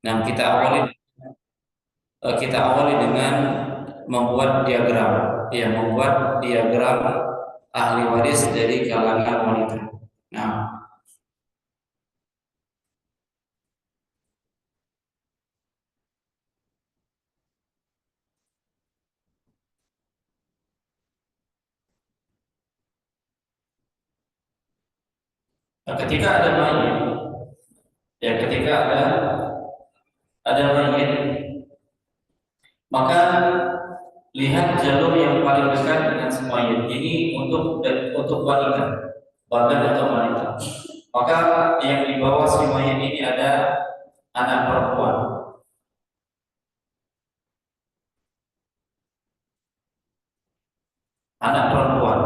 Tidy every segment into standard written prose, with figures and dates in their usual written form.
Nah, kita awali dengan membuat diagram, ya, membuat diagram ahli waris dari kalangan wanita. Nah, ketika ada mayit, ya, ketika ada mayit, maka lihat jalur yang paling dekat dengan si mayit. Ini untuk wanita, bahkan untuk wanita. Maka yang di bawah si mayit ini ada anak perempuan. Anak perempuan.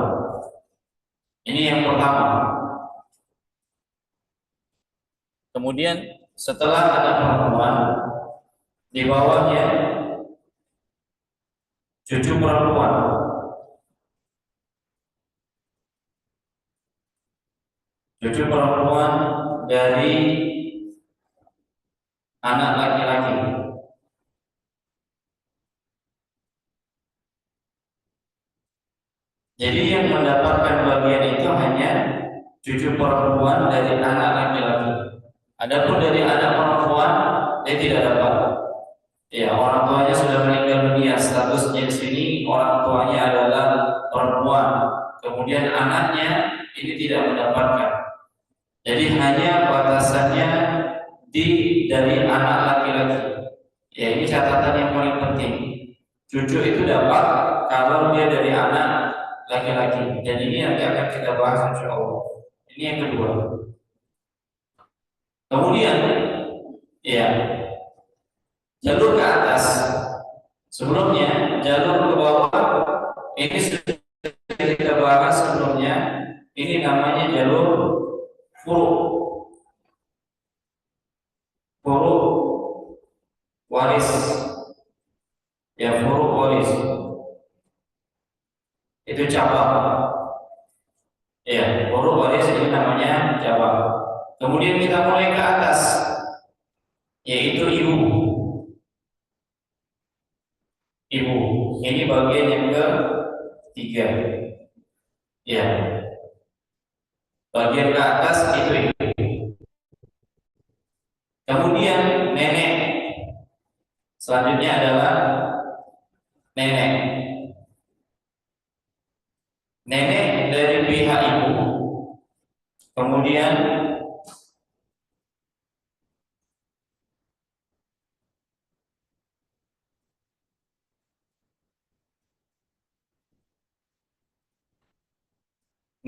Ini yang pertama. Kemudian setelah anak perempuan, di bawahnya cucu perempuan. Cucu perempuan dari anak laki-laki. Jadi yang mendapatkan bagian itu hanya cucu perempuan dari anak laki-laki. Adapun dari anak perempuan dia tidak dapat. Ya, orang tuanya sudah meninggal dunia, statusnya di sini orang tuanya adalah perempuan. Kemudian anaknya ini tidak mendapatkan. Jadi hanya batasannya dari anak laki-laki. Ya, ini catatan yang paling penting. Cucu itu dapat kalau dia dari anak laki-laki. Dan ini nanti akan kita bahas insya Allah. Ini yang kedua. Kemudian, ya, jalur ke atas. Sebelumnya jalur ke bawah ini sudah kita bahas sebelumnya. Ini namanya jalur furu waris. Ya, furu waris. Itu cabang. Ya, furu waris ini namanya cabang. Kemudian kita mulai ke atas, yaitu ibu. Ibu, ini bagian yang ketiga. Ya, bagian ke atas itu ibu. Kemudian nenek. Selanjutnya adalah nenek. Nenek dari pihak ibu. Kemudian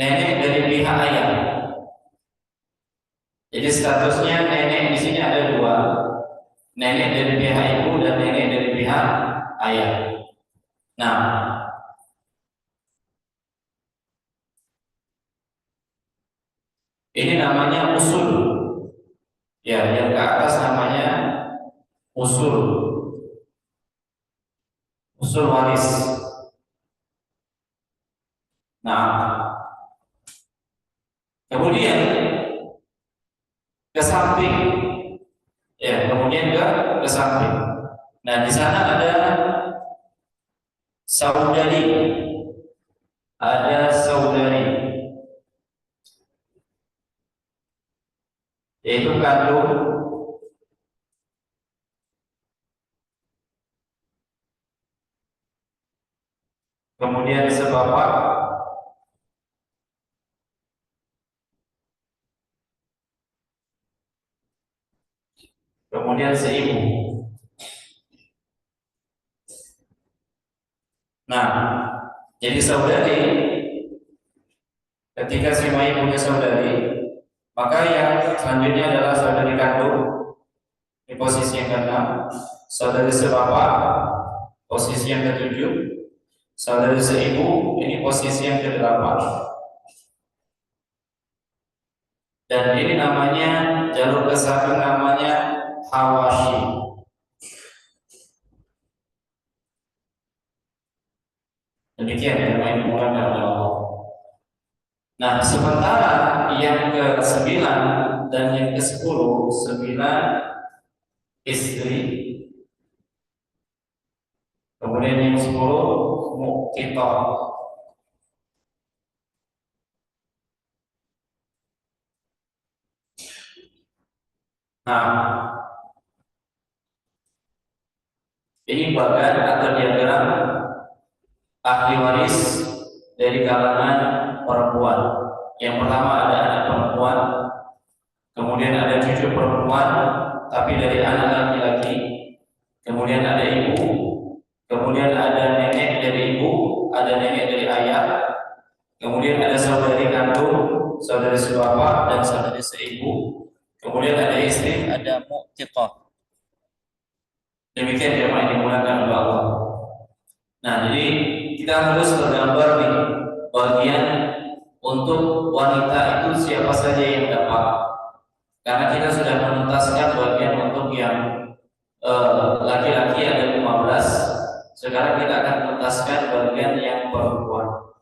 nenek dari pihak ayah. Jadi statusnya nenek di sini ada dua. Nenek dari pihak ibu dan nenek dari pihak ayah. Nah, ini namanya usul. Ya, yang ke atas namanya usul. Usul waris. Nah, kemudian ke samping. Ya, kemudian ke samping. Nah, di sana ada saudari. Ada saudari. Yaitu kandung. Kemudian sebapak. Kemudian seibu. Nah, jadi saudari, ketika si mayit punya saudari, maka yang selanjutnya adalah saudari kandung di posisi yang ke-6, saudari sebapak posisi yang ke-7, saudari seibu ini posisi yang ke-8. Dan ini namanya jalur ke samping namanya hawashi. Demikian yang dimulakan oleh Allah. Nah, sementara yang ke-9 dan yang ke-10, 9, istri. Kemudian yang 10 muqtitah. Nah, ini bagian atau diagram ahli waris dari kalangan perempuan. Yang pertama ada anak perempuan, kemudian ada cucu perempuan, tapi dari anak laki-laki, kemudian ada ibu, kemudian ada nenek dari ibu, ada nenek dari ayah, kemudian ada saudari kandung, saudari sebapak, dan saudari seibu, kemudian ada istri, ada muqtitah. Demikian jemaah yang dimulakan oleh Allah. Nah, jadi kita harus bergambar nih bagian untuk wanita itu siapa saja yang dapat. Karena kita sudah menuntaskan bagian untuk yang laki-laki ada 15. Sekarang kita akan menuntaskan bagian yang perempuan.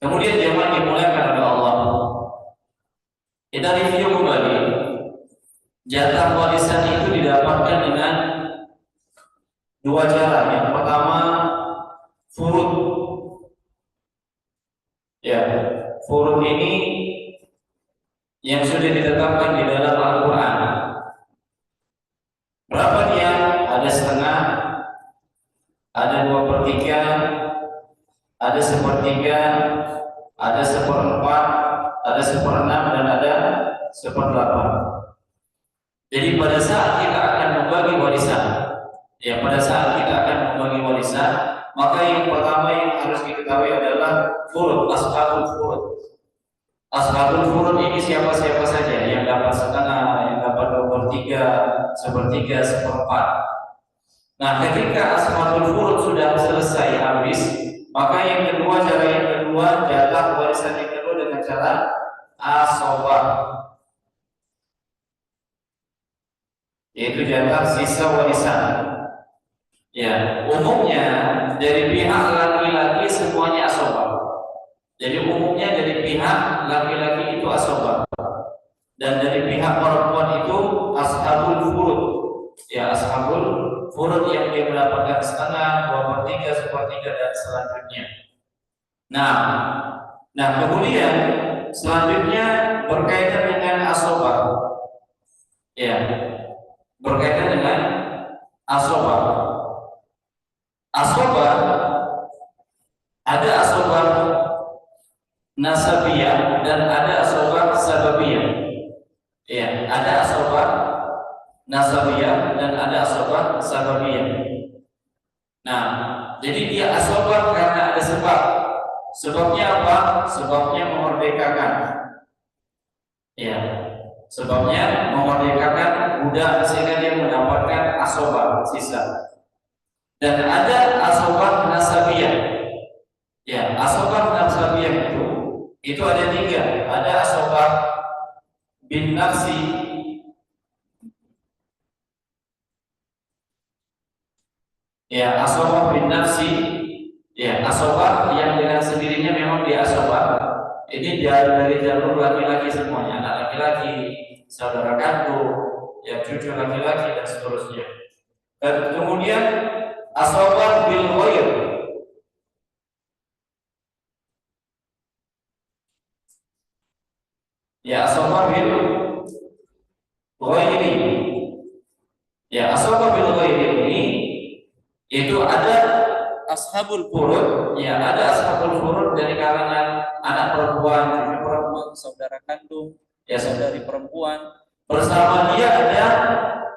Kemudian jemaah dimulakan oleh Allah. Kita review kembali. Jatah warisan itu didapatkan dengan dua cara. Yang pertama furud. Ya, furud ini yang sudah ditetapkan di dalam Al-Quran. Berapa dia? Ada setengah, ada 2/3, ada 1/3, ada 1/4, ada 1/6, dan ada 1/8. Jadi pada saat kita akan membagi warisan, ya pada saat kita akan membagi warisan, maka yang pertama yang harus diketahui adalah furud, ashabul furud. Ashabul furud ini siapa-siapa saja yang dapat setengah, yang dapat 2/3, 1/3, 1/4. Nah, ketika ashabul furud sudah selesai habis, maka yang kedua, cara yang kedua, jatah warisan yang kedua dengan cara asobah, yaitu jatah sisa warisan. Ya, umumnya dari pihak laki-laki semuanya asobah. Jadi umumnya dari pihak laki-laki itu asobah, dan dari pihak perempuan itu ashabul furud. Ya, ashabul furud yang dia mendapatkan setengah, 2/3, 1/3, dan selanjutnya. Nah kemudian selanjutnya berkaitan dengan asobah. Ya, berkaitan dengan asobah. Asobah ada asobah nasabiyah dan ada asobah sababiyah. Ya, ada asobah nasabiyah dan ada asobah sababiyah. Nah, jadi dia asobah karena ada sebab. Sebabnya apa? Sebabnya memerdekakan. Ya, sebabnya memerdekakan budak sehingga dia mendapatkan asobah sisa. Dan ada asobah nasabiyah. Ya, asobah nasabiyah itu ada 3. Ada asobah bin nafsi, ya asobah bin nafsi, ya asobah yang dengan sendirinya memang dia asobah. Ini dari jalur laki-laki semuanya, anak laki-laki, saudara kandung, ya cucu laki-laki, dan seterusnya. Dan kemudian asobah bil ghair, ya asobah bil ghairi. Ya asobah bil ghairi ini itu ada ashabul furud, ya ada ashabul furud dari kalangan anak perempuan, cucu perempuan, saudara kandung, ya saudari perempuan. Bersama dia ada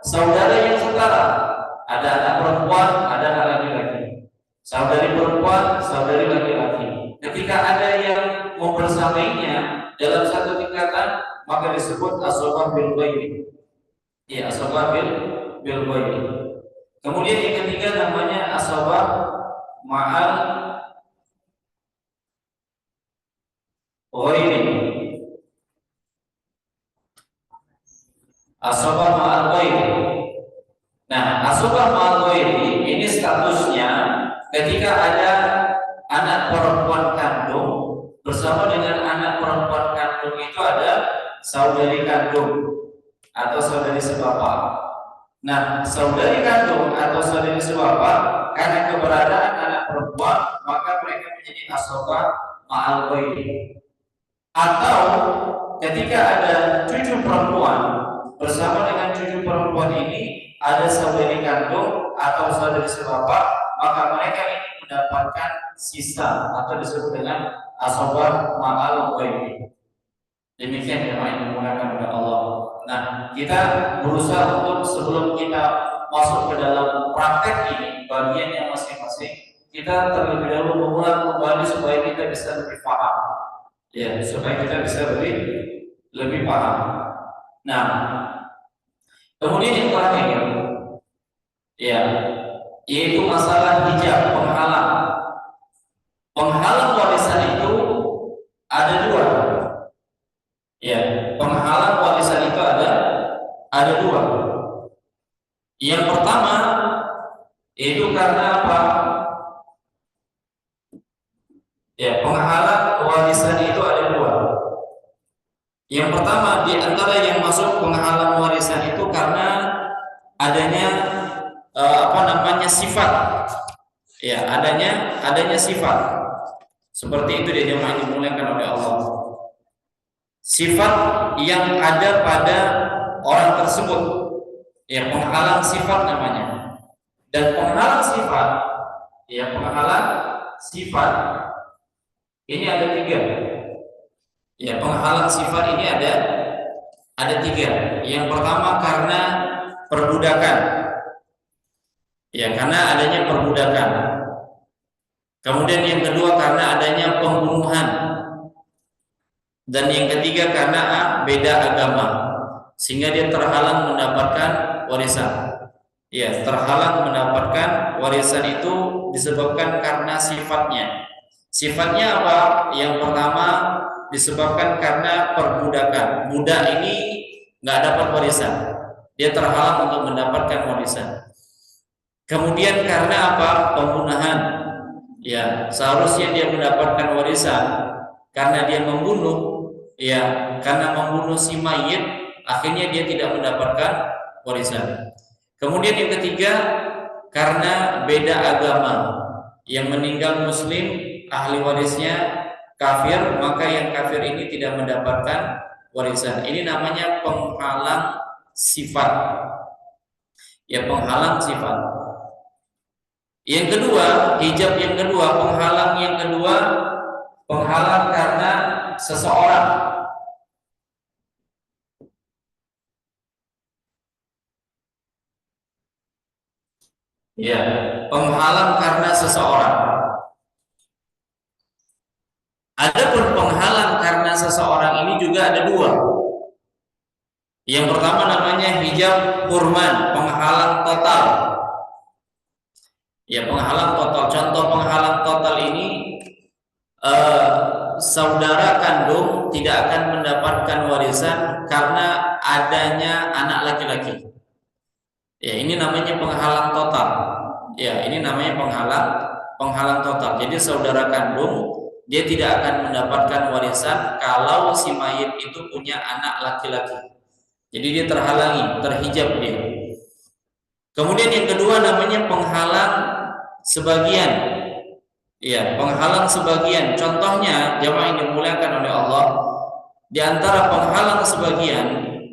saudara yang setara, ada anak perempuan, ada anak laki-laki, saudari perempuan, saudari laki-laki. Ketika ada yang membersamainya dalam satu tingkatan, maka disebut asobah bil ghairi. Ya, asobah bil ghairi. Kemudian yang ketiga namanya asobah ma'al ghairi. Asobah ma'al ghairi. Nah, asobah ma'al ghairi ini statusnya ketika ada anak perempuan kandung bersama dengan anak perempuan kandung itu ada saudari kandung atau saudari sebapak. Nah, saudari kandung atau saudari sebapak karena keberadaan anak perempuan maka mereka menjadi asobah ma'al ghairi. Atau ketika ada cucu perempuan bersama dengan cucu perempuan ini ada saudari kandung atau saudari sebapak, maka mereka ini mendapatkan sisa atau disebut dengan asobah ma'al ghairi. Demikian yang dimulakan oleh Allah. Nah, kita berusaha untuk sebelum kita masuk ke dalam praktek ini, bagian yang masing-masing, kita terlebih dahulu mengulang kembali supaya kita bisa lebih paham. Ya, supaya kita bisa lebih paham. Nah, kemudian yang terakhir, ya, yaitu masalah hijab, penghalang. Penghalang warisan itu ada dua. Ya, penghalang warisan itu ada dua. Yang pertama itu karena apa? Ya, penghalang warisan itu ada dua. Yang pertama di antara yang masuk penghalang warisan itu karena adanya sifat. Ya, adanya sifat. Seperti itu dia jemaah dimuliakan oleh Allah. Sifat yang ada pada orang tersebut, ya, penghalang sifat namanya. Dan penghalang sifat, ya, penghalang sifat ini ada tiga. Ya, penghalang sifat ini ada tiga. Yang pertama karena perbudakan, ya, karena adanya perbudakan. Kemudian yang kedua karena adanya pembunuhan. Dan yang ketiga karena beda agama, sehingga dia terhalang mendapatkan warisan. Ya, terhalang mendapatkan warisan itu disebabkan karena sifatnya. Sifatnya apa? Yang pertama disebabkan karena perbudakan. Budak ini nggak dapat warisan, dia terhalang untuk mendapatkan warisan. Kemudian karena apa? Pembunuhan. Ya, seharusnya dia mendapatkan warisan karena dia membunuh. Ya, karena membunuh si mayit, akhirnya dia tidak mendapatkan warisan. Kemudian yang ketiga, karena beda agama. Yang meninggal muslim, ahli warisnya kafir, maka yang kafir ini tidak mendapatkan warisan. Ini namanya penghalang sifat. Ya, penghalang sifat. Yang kedua, hijab yang kedua, penghalang yang kedua, penghalang karena seseorang. Ya, penghalang karena seseorang. Adapun penghalang karena seseorang ini juga ada dua. Yang pertama namanya hijab kurman, penghalang total. Ya, penghalang total. Contoh penghalang total ini, saudara kandung tidak akan mendapatkan warisan karena adanya anak laki-laki. Ya, ini namanya penghalang total. Ya, ini namanya penghalang total. Jadi saudara kandung dia tidak akan mendapatkan warisan kalau si mayit itu punya anak laki-laki. Jadi dia terhalangi, terhijab dia. Kemudian yang kedua namanya penghalang sebagian. Ya, penghalang sebagian. Contohnya jamaah yang dimuliakan oleh Allah, di antara penghalang sebagian,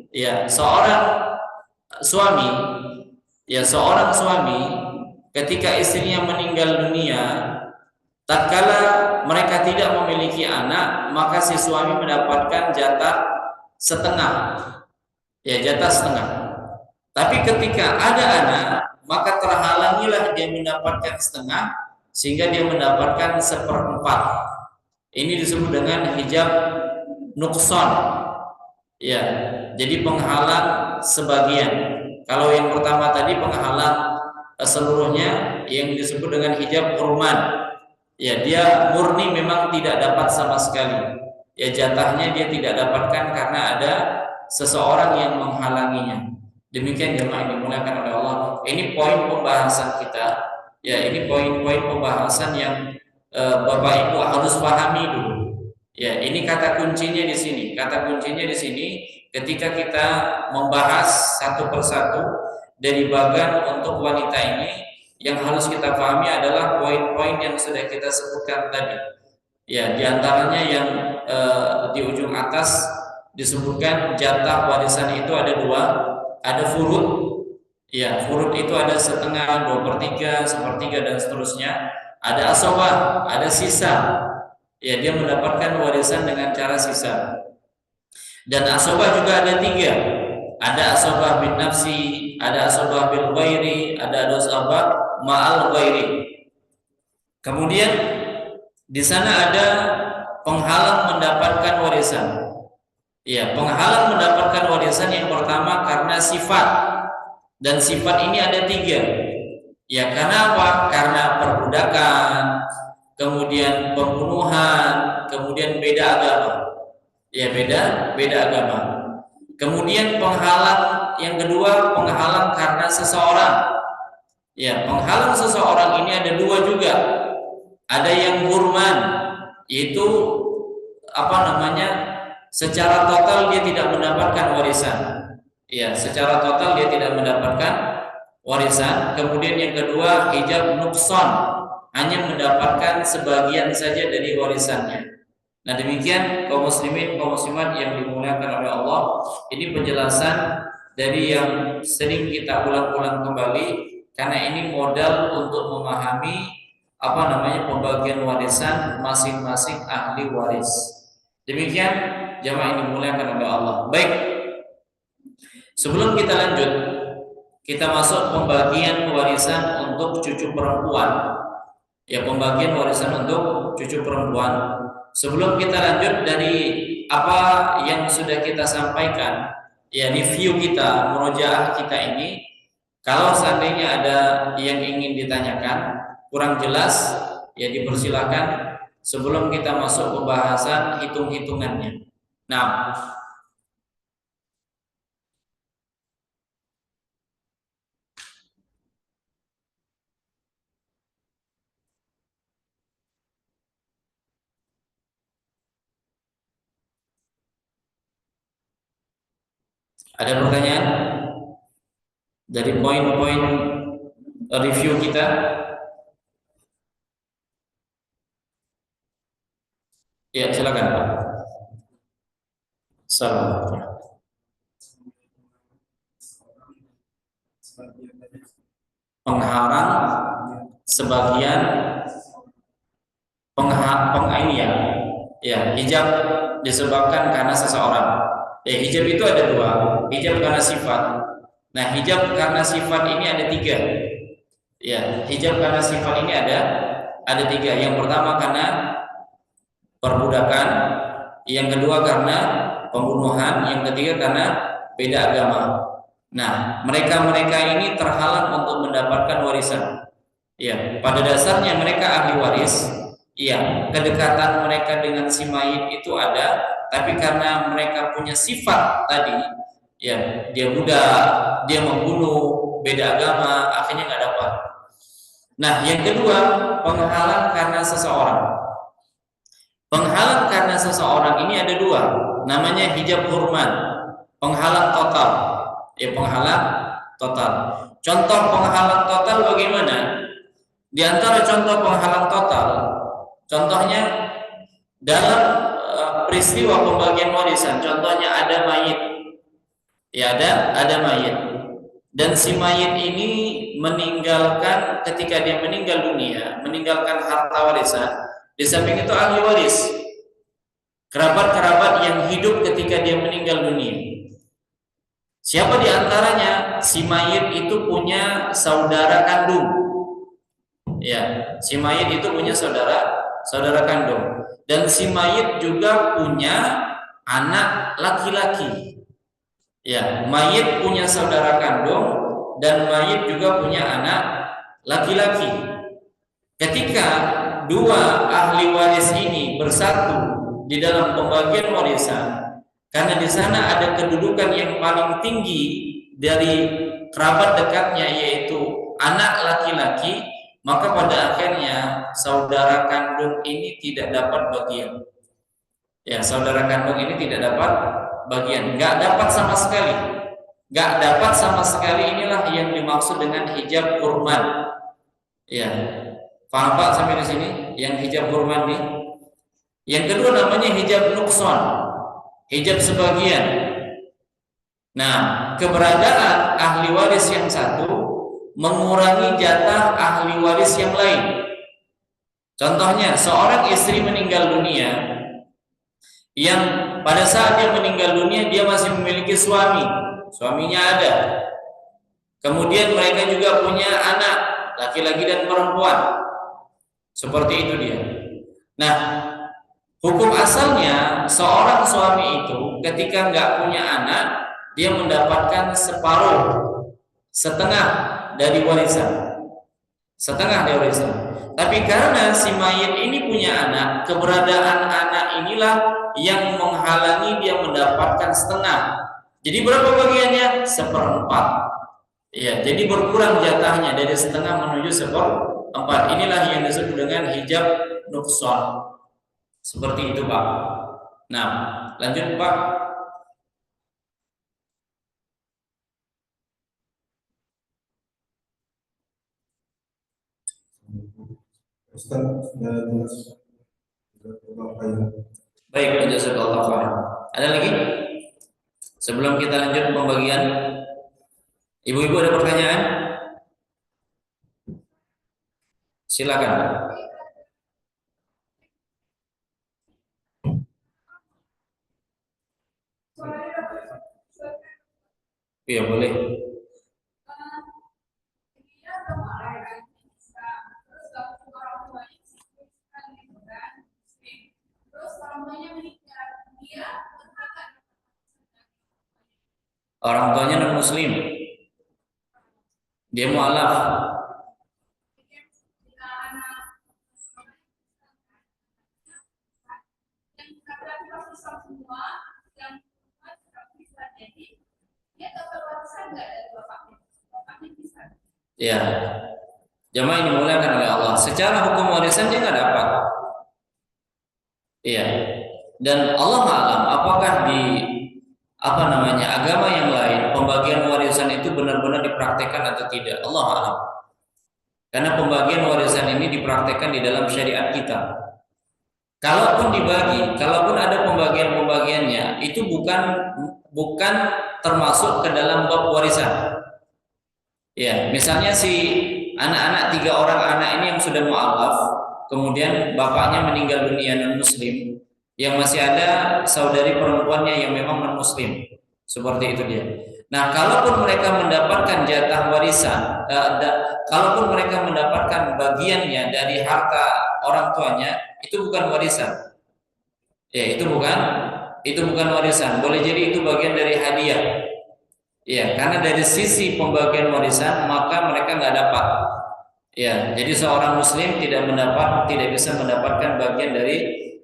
ya, seorang suami ketika istrinya meninggal dunia, tatkala mereka tidak memiliki anak, maka si suami mendapatkan jatah setengah. Ya, jatah setengah. Tapi ketika ada anak, maka terhalangilah dia mendapatkan setengah, sehingga dia mendapatkan seperempat. Ini disebut dengan hijab nukson. Ya, jadi penghalang sebagian. Kalau yang pertama tadi penghalang seluruhnya, yang disebut dengan hijab kurman. Ya, dia murni memang tidak dapat sama sekali. Ya, jatahnya dia tidak dapatkan karena ada seseorang yang menghalanginya. Demikian jemaah yang dimuliakan oleh Allah. Ini poin pembahasan kita. Ya, ini poin-poin pembahasan yang Bapak Ibu harus pahami dulu. Ya, ini kata kuncinya di sini. Kata kuncinya di sini ketika kita membahas satu persatu, dari bagan untuk wanita ini yang harus kita pahami adalah poin-poin yang sudah kita sebutkan tadi. Ya, diantaranya yang di ujung atas disebutkan jatah warisan itu ada dua, ada furud. Ya, furud itu ada setengah, 2/3, 1/3 dan seterusnya. Ada asobah, ada sisa. Ya, dia mendapatkan warisan dengan cara sisa. Dan asobah juga ada 3. Ada asobah bin nafsi, ada asobah bil ghairi, ada asobah ma'al ghairi. Kemudian di sana ada penghalang mendapatkan warisan. Ya, penghalang mendapatkan warisan yang pertama karena sifat, dan sifat ini ada 3. Ya, karena apa? Karena perbudakan, kemudian pembunuhan, kemudian beda agama. Ya, beda agama. Kemudian penghalang yang kedua, penghalang karena seseorang. Ya, penghalang seseorang ini ada 2 juga. Ada yang hurman, yaitu secara total dia tidak mendapatkan warisan. Ya, secara total dia tidak mendapatkan warisan. Kemudian yang kedua, hijab nukson, hanya mendapatkan sebagian saja dari warisannya. Nah, demikian kaum muslimin, kaum muslimat yang dimuliakan oleh Allah. Ini penjelasan dari yang sering kita ulang-ulang kembali, karena ini modal untuk memahami pembagian warisan masing-masing ahli waris. Demikian jamaah yang dimuliakan oleh Allah. Baik, sebelum kita lanjut, kita masuk pembagian warisan untuk cucu perempuan. Ya, pembagian warisan untuk cucu perempuan. Sebelum kita lanjut dari apa yang sudah kita sampaikan, ya, review kita, murojaah kita ini, kalau seandainya ada yang ingin ditanyakan, kurang jelas, ya dipersilakan sebelum kita masuk pembahasan hitung-hitungannya. Nah, ada pertanyaan dari poin-poin review kita? Ya, silakan Pak. Salam. Penghalang sebagian ya, hijab disebabkan karena seseorang. Ya, hijab itu ada 2, hijab karena sifat. Nah, hijab karena sifat ini ada 3. Ya, hijab karena sifat ini ada 3. Yang pertama karena perbudakan, yang kedua karena pembunuhan, yang ketiga karena beda agama. Nah, mereka ini terhalang untuk mendapatkan warisan. Ya, pada dasarnya mereka ahli waris. Iya, kedekatan mereka dengan si mayit itu ada, tapi karena mereka punya sifat tadi, ya, dia budak, dia membunuh, beda agama, akhirnya nggak dapat. Nah, yang kedua, penghalang karena seseorang. Penghalang karena seseorang ini ada 2, namanya hijab hurman, penghalang total. Ya, penghalang total. Contoh penghalang total bagaimana? Di antara contoh penghalang total, contohnya dalam peristiwa pembagian warisan, contohnya ada mayit. Ya, ada mayit. Dan si mayit ini meninggalkan, ketika dia meninggal dunia, meninggalkan harta warisan. Di samping itu ahli waris, kerabat-kerabat yang hidup ketika dia meninggal dunia. Siapa di antaranya? Si mayit itu punya saudara kandung. Ya, si mayit itu punya saudara kandung. Dan si mayit juga punya anak laki-laki. Ya, mayit punya saudara kandung dan mayit juga punya anak laki-laki. Ketika 2 ahli waris ini bersatu di dalam pembagian warisan, karena di sana ada kedudukan yang paling tinggi dari kerabat dekatnya, yaitu anak laki-laki, maka pada akhirnya saudara kandung ini tidak dapat bagian. Ya, saudara kandung ini tidak dapat bagian, nggak dapat sama sekali. nggak dapat sama sekali, inilah yang dimaksud dengan hijab kurman. Ya, paham Pak sampai di sini? Yang hijab kurman nih. Yang kedua namanya hijab nukson, hijab sebagian. Nah, keberadaan ahli waris yang satu mengurangi jatah ahli waris yang lain. Contohnya, seorang istri meninggal dunia, yang pada saat dia meninggal dunia dia masih memiliki suami, suaminya ada. Kemudian mereka juga punya anak, laki-laki dan perempuan. Seperti itu dia. Nah, hukum asalnya seorang suami itu ketika nggak punya anak, dia mendapatkan separuh, setengah dari warisan, setengah dari warisan. Tapi karena si mayit ini punya anak, keberadaan anak inilah yang menghalangi dia mendapatkan setengah. Jadi berapa bagiannya? Seperempat. Ya, jadi berkurang jatahnya dari setengah menuju seperempat. Inilah yang disebut dengan hijab nukson. Seperti itu, Pak. Nah, lanjut, Pak. Ustaz, sudah jelas. Baik, jazakallahu khairan. Ada lagi? Sebelum kita lanjut pembagian, ibu-ibu ada pertanyaan? Silakan. Iya, boleh. Orang tuanya non muslim, dia mualaf. Ya, jamaah yang dimuliakan oleh Allah. Secara hukum warisan dia nggak dapat. Iya. Dan Allah alam apakah di agama yang lain pembagian warisan itu benar-benar dipraktekkan atau tidak? Allah alam. Karena pembagian warisan ini dipraktekkan di dalam syariat kita. Kalaupun dibagi, kalaupun ada pembagian-pembagiannya, itu bukan termasuk ke dalam bab warisan. Ya, misalnya si anak-anak 3 orang anak ini yang sudah mualaf, kemudian bapaknya meninggal dunia non muslim, yang masih ada saudari perempuannya yang memang non muslim, seperti itu dia. Nah, kalaupun mereka mendapatkan jatah warisan, kalaupun mereka mendapatkan bagiannya dari harta orang tuanya, itu bukan warisan. Ya, itu bukan warisan. Boleh jadi itu bagian dari hadiah. Ya, karena dari sisi pembagian warisan maka mereka nggak dapat. Ya, jadi seorang muslim tidak bisa mendapatkan bagian dari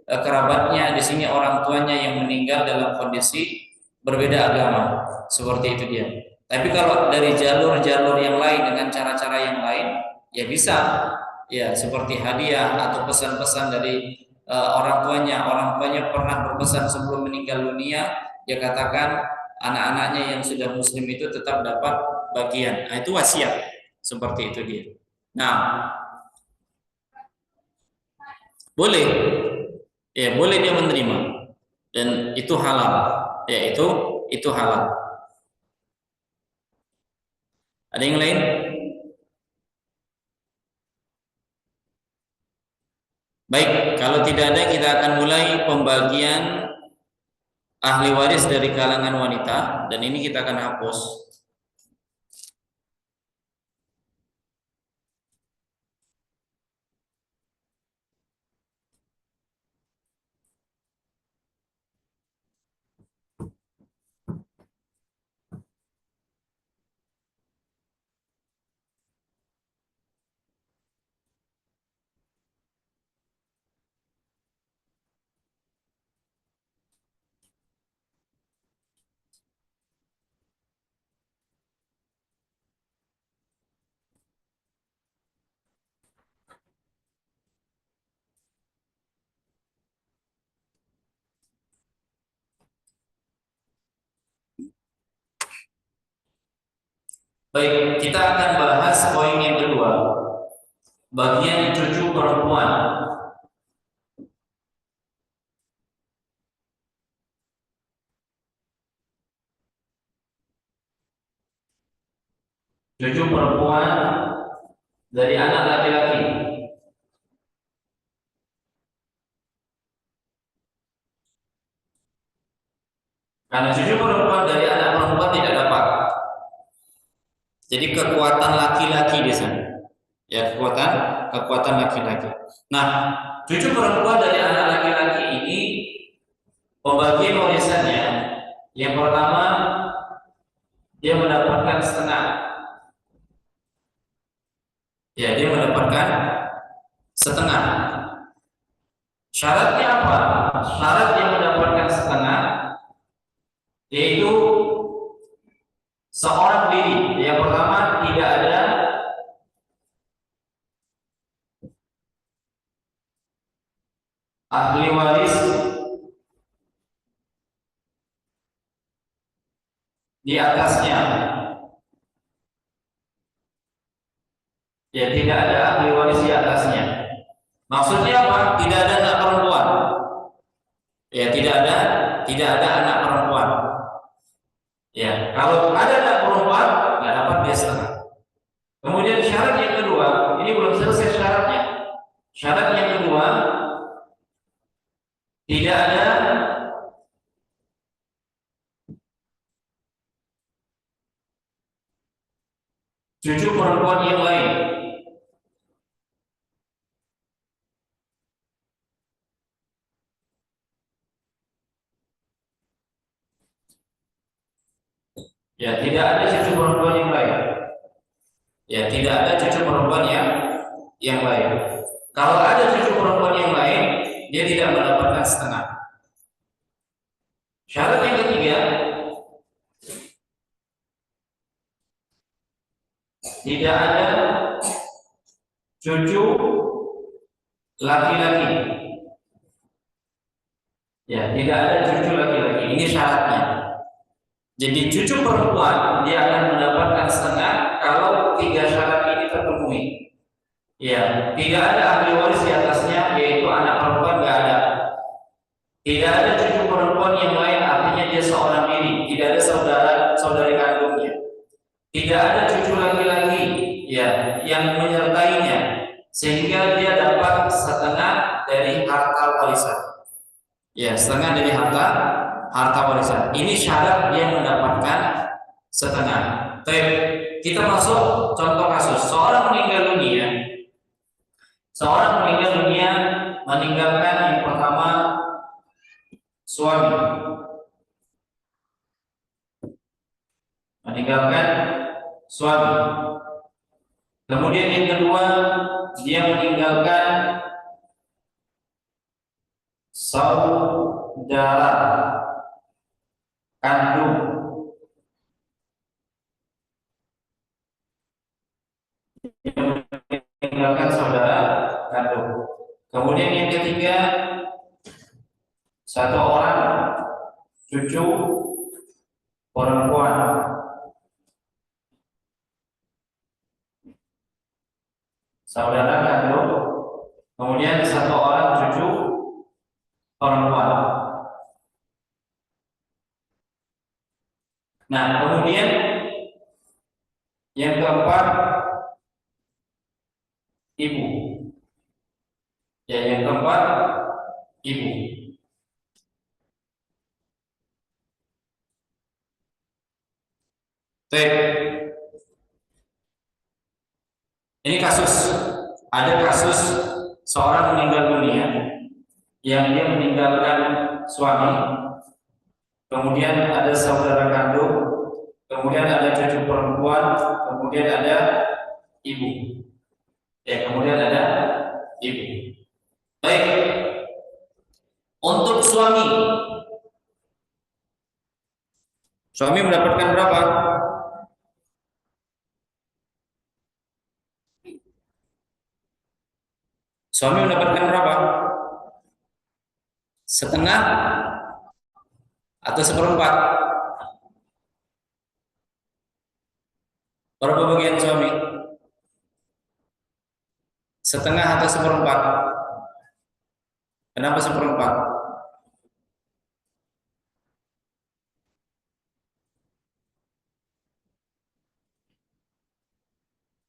kerabatnya, di sini orang tuanya yang meninggal dalam kondisi berbeda agama. Seperti itu dia. Tapi kalau dari jalur-jalur yang lain dengan cara-cara yang lain, ya bisa. Ya, seperti hadiah atau pesan-pesan dari orang tuanya pernah berpesan sebelum meninggal dunia, dia katakan anak-anaknya yang sudah muslim itu tetap dapat bagian. Nah, itu wasiat. Seperti itu dia. Nah, boleh. Ya, boleh dia menerima. Dan itu halal. Ya, itu halal. Ada yang lain? Baik, kalau tidak ada kita akan mulai pembagian ahli waris dari kalangan wanita, dan ini kita akan hapus. Baik, kita akan bahas poin yang kedua, bagian cucu perempuan. Cucu perempuan dari anak laki-laki. Karena cucu perempuan dari anak perempuan tidak dapat. Jadi kekuatan laki-laki di sana. Ya, kekuatan laki-laki. Nah, cucu perempuan dari anak laki-laki ini pembagian warisannya, yang pertama dia mendapatkan setengah. Ya, dia mendapatkan setengah. Syaratnya apa? Syarat dia mendapatkan setengah yaitu seorang diri. Yang pertama, tidak ada ahli waris di atasnya. Ya, tidak ada ahli waris di atasnya. Maksudnya apa? Tidak ada anak perempuan. Ya, tidak ada anak perempuan. Ya, kalau ada anak perempuan, nggak dapat dia setengah. Kemudian syarat yang kedua, ini belum selesai syaratnya. Syarat yang kedua, tidak ada cucu perempuan yang lain. Ya, tidak ada cucu perempuan yang lain. Ya, tidak ada cucu perempuan yang lain. Kalau ada cucu perempuan yang lain, dia tidak mendapatkan setengah. Syarat yang ketiga, tidak ada cucu laki-laki. Ya, tidak ada cucu laki-laki. Ini syaratnya. Jadi cucu perempuan dia akan mendapatkan setengah kalau tiga syarat ini terpenuhi. Ya, tidak ada ahli waris di atasnya, yaitu anak perempuan nggak ada. Tidak ada cucu perempuan yang lain, artinya dia seorang diri, tidak ada saudari kandungnya. Tidak ada cucu laki-laki, ya, yang menyertainya, sehingga dia dapat setengah dari harta warisan. Ya, setengah dari harta warisan. Ini syarat dia mendapatkan setengah. Baik, kita masuk contoh kasus. Seorang meninggal dunia meninggalkan yang pertama suami. Meninggalkan suami. Kemudian yang kedua, dia meninggalkan saudara kandung. Meninggalkan saudara kandung. Kemudian yang ketiga, satu orang cucu perempuan. Saudara kandung. Kemudian satu orang cucu perempuan. Nah, kemudian yang keempat, ibu. Ya, yang keempat, ibu. Baik. Ini kasus. Ada kasus seorang meninggal dunia yang dia meninggalkan suami, kemudian ada saudara kandung, kemudian ada cucu perempuan, kemudian ada ibu. Ya, kemudian ada ibu. Baik. Untuk suami mendapatkan berapa? Suami mendapatkan berapa? Setengah atau seperempat? Berapa bagian suami? Setengah atau seperempat? Kenapa seperempat?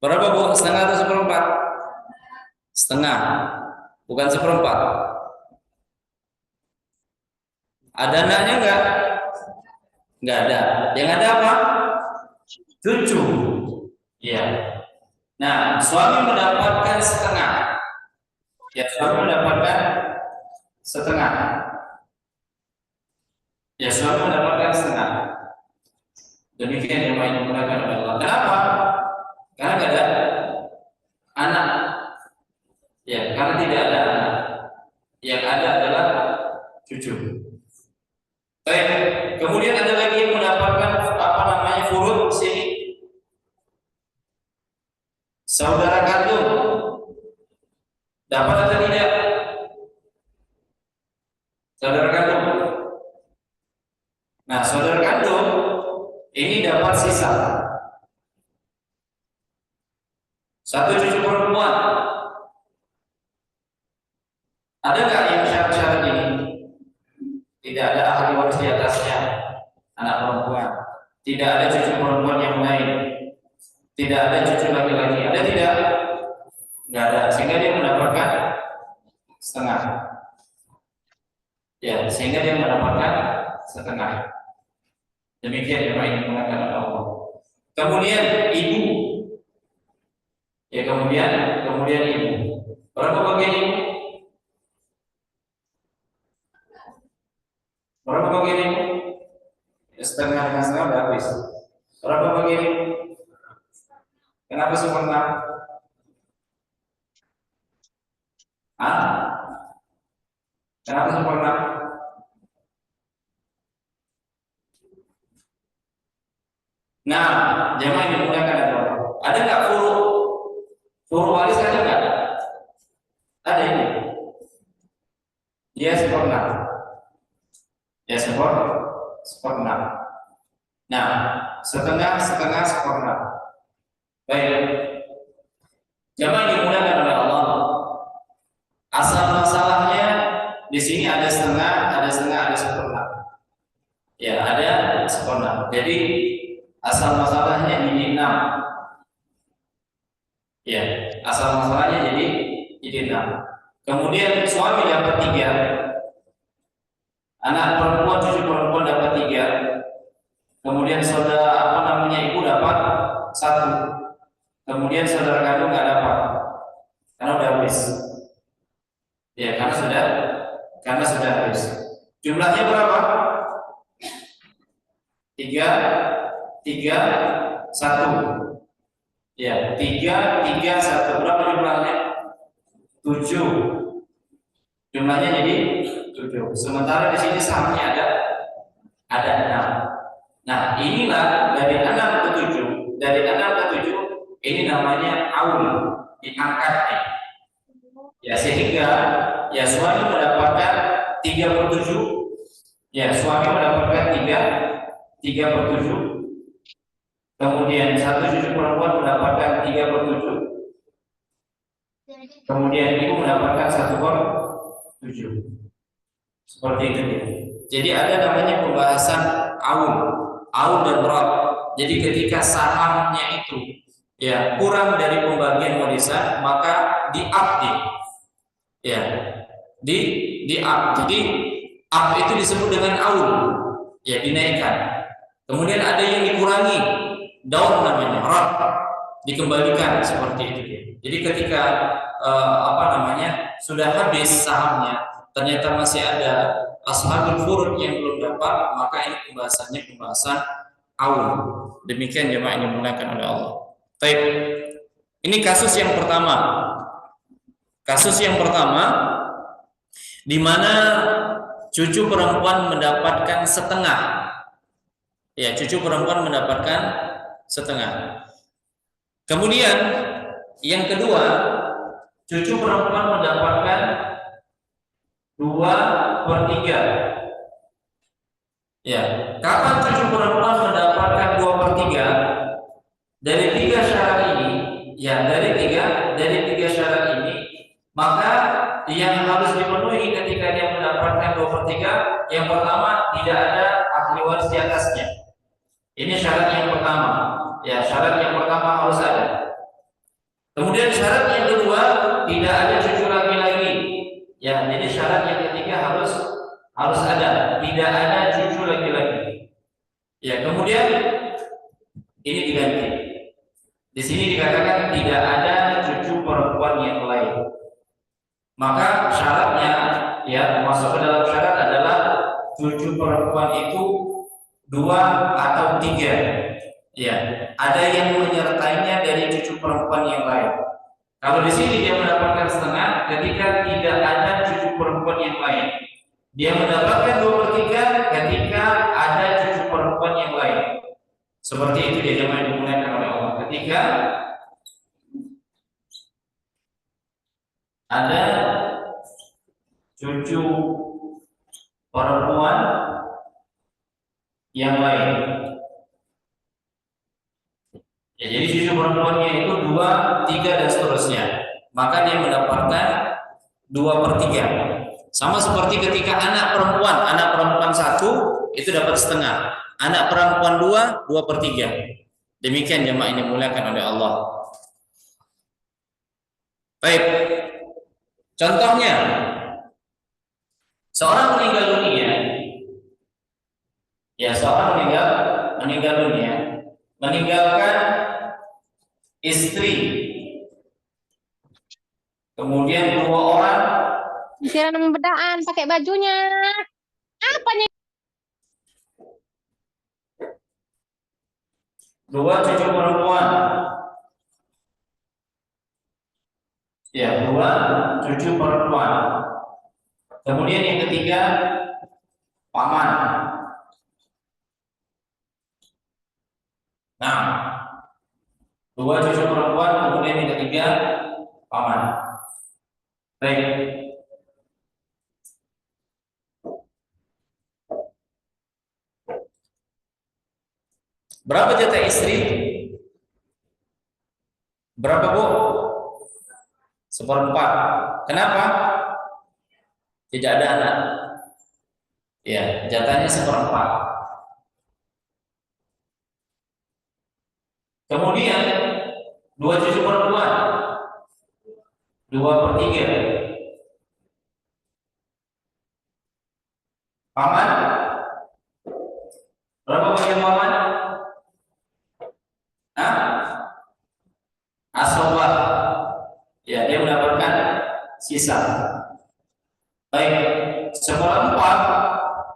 Berapa bu? Setengah atau seperempat? Setengah, bukan seperempat. Ada anaknya enggak? Enggak ada. Yang ada apa? Cucu. Ya. Nah, suami mendapatkan setengah. Ya, suami mendapatkan setengah. Ya, suami mendapatkan setengah. Demikian yang main menggunakan oleh Allah. Kenapa? Karena tidak ada anak. Ya, karena tidak ada anak. Yang ada adalah cucu. Baik. Kemudian ada lagi yang mendapatkan apa namanya furud sini. Saudara kandung dapat atau tidak? Saudara kandung. Nah, saudara kandung ini dapat sisa. Satu cucu perempuan. Ada nggak yang syarat-syarat ini? Tidak ada ahli waris di atasnya, anak perempuan. Tidak ada cucu perempuan yang lain. Tidak ada cucu laki-laki. Ada tidak? Nggak ada. Sehingga dia mendapatkan setengah. Ya, sehingga dia mendapatkan setengah. Demikian yang lain digunakan oleh Allah. Kemudian ibu. Ya, kemudian ibu. Berapa bagian ibu? Berapa bagian ibu? Ya, setengah dengan setengah udah habis. Berapa bagian ibu? Kenapa sempurna? Kenapa sempurna? Nah, jamaah yang dimuliakan adalah ada nggak furu waris ada nggak? Ada ini. Dia sempurna. Ya sempurna. Nah, setengah sempurna. Baik. Jamaah yang dimuliakan oleh Allah. Asal masalahnya di sini ada setengah, ada sempurna. Ya, ada sempurna. Jadi asal masalahnya jadi 6. Ya, asal masalahnya jadi 6. Kemudian suami dapat 3. Anak perempuan, cucu perempuan dapat 3. Kemudian saudara ibu dapat 1. Kemudian saudara kandung nggak dapat. Karena udah habis. Ya, karena sudah habis. Jumlahnya berapa? 3, 1. Ya, 3, 1. Berapa jumlahnya? 7. Jumlahnya jadi 7. Sementara di sini sahamnya ada 6. Nah, inilah dari 6 ke 7. Dari 6 ke 7 ini namanya aul, diangkatnya. Ya, sehingga ya suami mendapatkan 3/7. Ya, suami mendapatkan 3/7. Kemudian satu cucu perempuan mendapatkan 3/7. Kemudian ibu mendapatkan 1/7. Seperti itu ya. Jadi ada namanya pembahasan aul dan rad. Jadi ketika sahamnya itu ya kurang dari pembagian warisan, maka diabdi. Ya, diab. Jadi ab itu disebut dengan aul. Ya, dinaikkan. Kemudian ada yang dikurangi, daun namanya, rad, dikembalikan seperti itu. Jadi ketika sudah habis sahamnya, ternyata masih ada ashabul furud yang belum dapat, maka ini pembahasan aul. Demikian jemaah yang dimuliakan oleh Allah. Baik. Ini kasus yang pertama. Kasus yang pertama di mana cucu perempuan mendapatkan setengah. Ya, cucu perempuan mendapatkan setengah. Kemudian yang kedua, cucu perempuan mendapatkan 2/3. Ya, kapan cucu perempuan mendapatkan 2/3? Dari 3 dari tiga syarat ini, maka yang harus dipenuhi ketika dia mendapatkan 2/3, yang pertama tidak ada ahli waris di atasnya. Ini syarat yang pertama. Ya, syarat yang pertama harus ada. Kemudian syarat yang kedua, tidak ada cucu laki-laki. Ya, jadi syarat yang ketiga harus ada, tidak ada cucu laki-laki. Ya, kemudian ini diganti. Di sini dikatakan tidak ada cucu perempuan yang lain. Maka syaratnya, ya, masuk ke dalam syarat adalah cucu perempuan itu 2 atau 3. Ya, ada yang menyertainya dari cucu perempuan yang lain. Kalau di sini dia mendapatkan setengah, ketika tidak ada cucu perempuan yang lain. Dia mendapatkan 2/3 ketika ada cucu perempuan yang lain. Seperti itu dia jemaah dimuliakan oleh Allah. Ketika ada cucu perempuan yang lain. Ya, jadi cucu perempuannya itu 2, 3 dan seterusnya. Maka dia mendapatkan 2/3. Sama seperti ketika anak perempuan 1 itu dapat setengah. Anak perempuan 2/3. Demikian jemaah ini dimuliakan oleh Allah. Baik. Contohnya, seorang meninggal dunia. Ya, seorang meninggal dunia, meninggalkan istri, kemudian 2 orang. Disiram bedaan pakai bajunya. Apanya? 2 cucu perempuan. Ya, 2 cucu perempuan. Kemudian yang ketiga, paman. Nah, 2 cucu perempuan, kemudian yang ketiga, paman. Baik. Berapa jatah istri? Berapa, Bu? 1/4. Kenapa? Tidak ada anak. Ya, jatahnya 1/4. Kemudian 2 cucu perempuan, 2/3. Paman, berapa bagian paman? Asobah. Ya, dia mendapatkan sisa. Baik, 1/4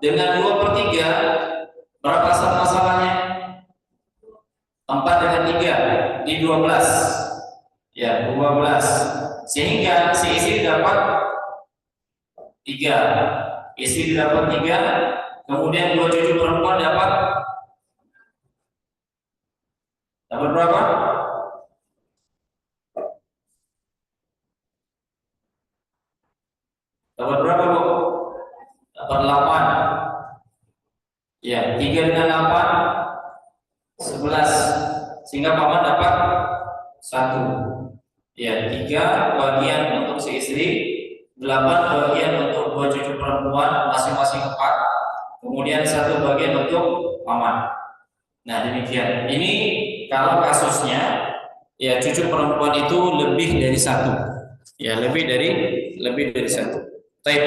dengan 2/3, berapa masalahnya? 4 dengan 3 di 12. Ya, 12. Sehingga si istri dapat 3. Istri dapat 3, kemudian 2 cucu perempuan dapat berapa? Dapat berapa, Bu? Dapat 8. Ya, 3 dengan 8 11. Sehingga paman dapat 1. Ya, 3 bagian untuk si istri, 8 bagian untuk 2 cucu perempuan, masing-masing 4. Kemudian 1 bagian untuk paman. Nah, demikian. Ini kalau kasusnya, ya, cucu perempuan itu lebih dari 1. Ya, lebih dari 1. Baik.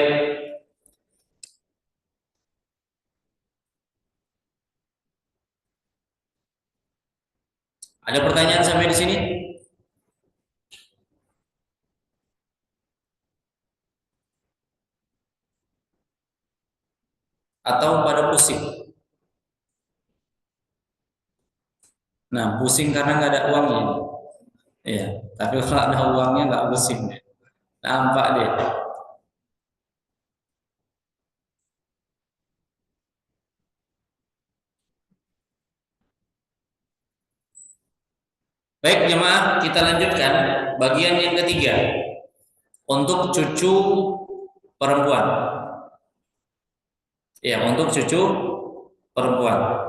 Ada pertanyaan sampai di sini? Atau pada pusing? Nah, pusing karena nggak ada uangnya. Ya, tapi kalau ada uangnya nggak pusing. Nampak deh. Baik jemaah, kita lanjutkan bagian yang ketiga untuk cucu perempuan. Ya, untuk cucu perempuan.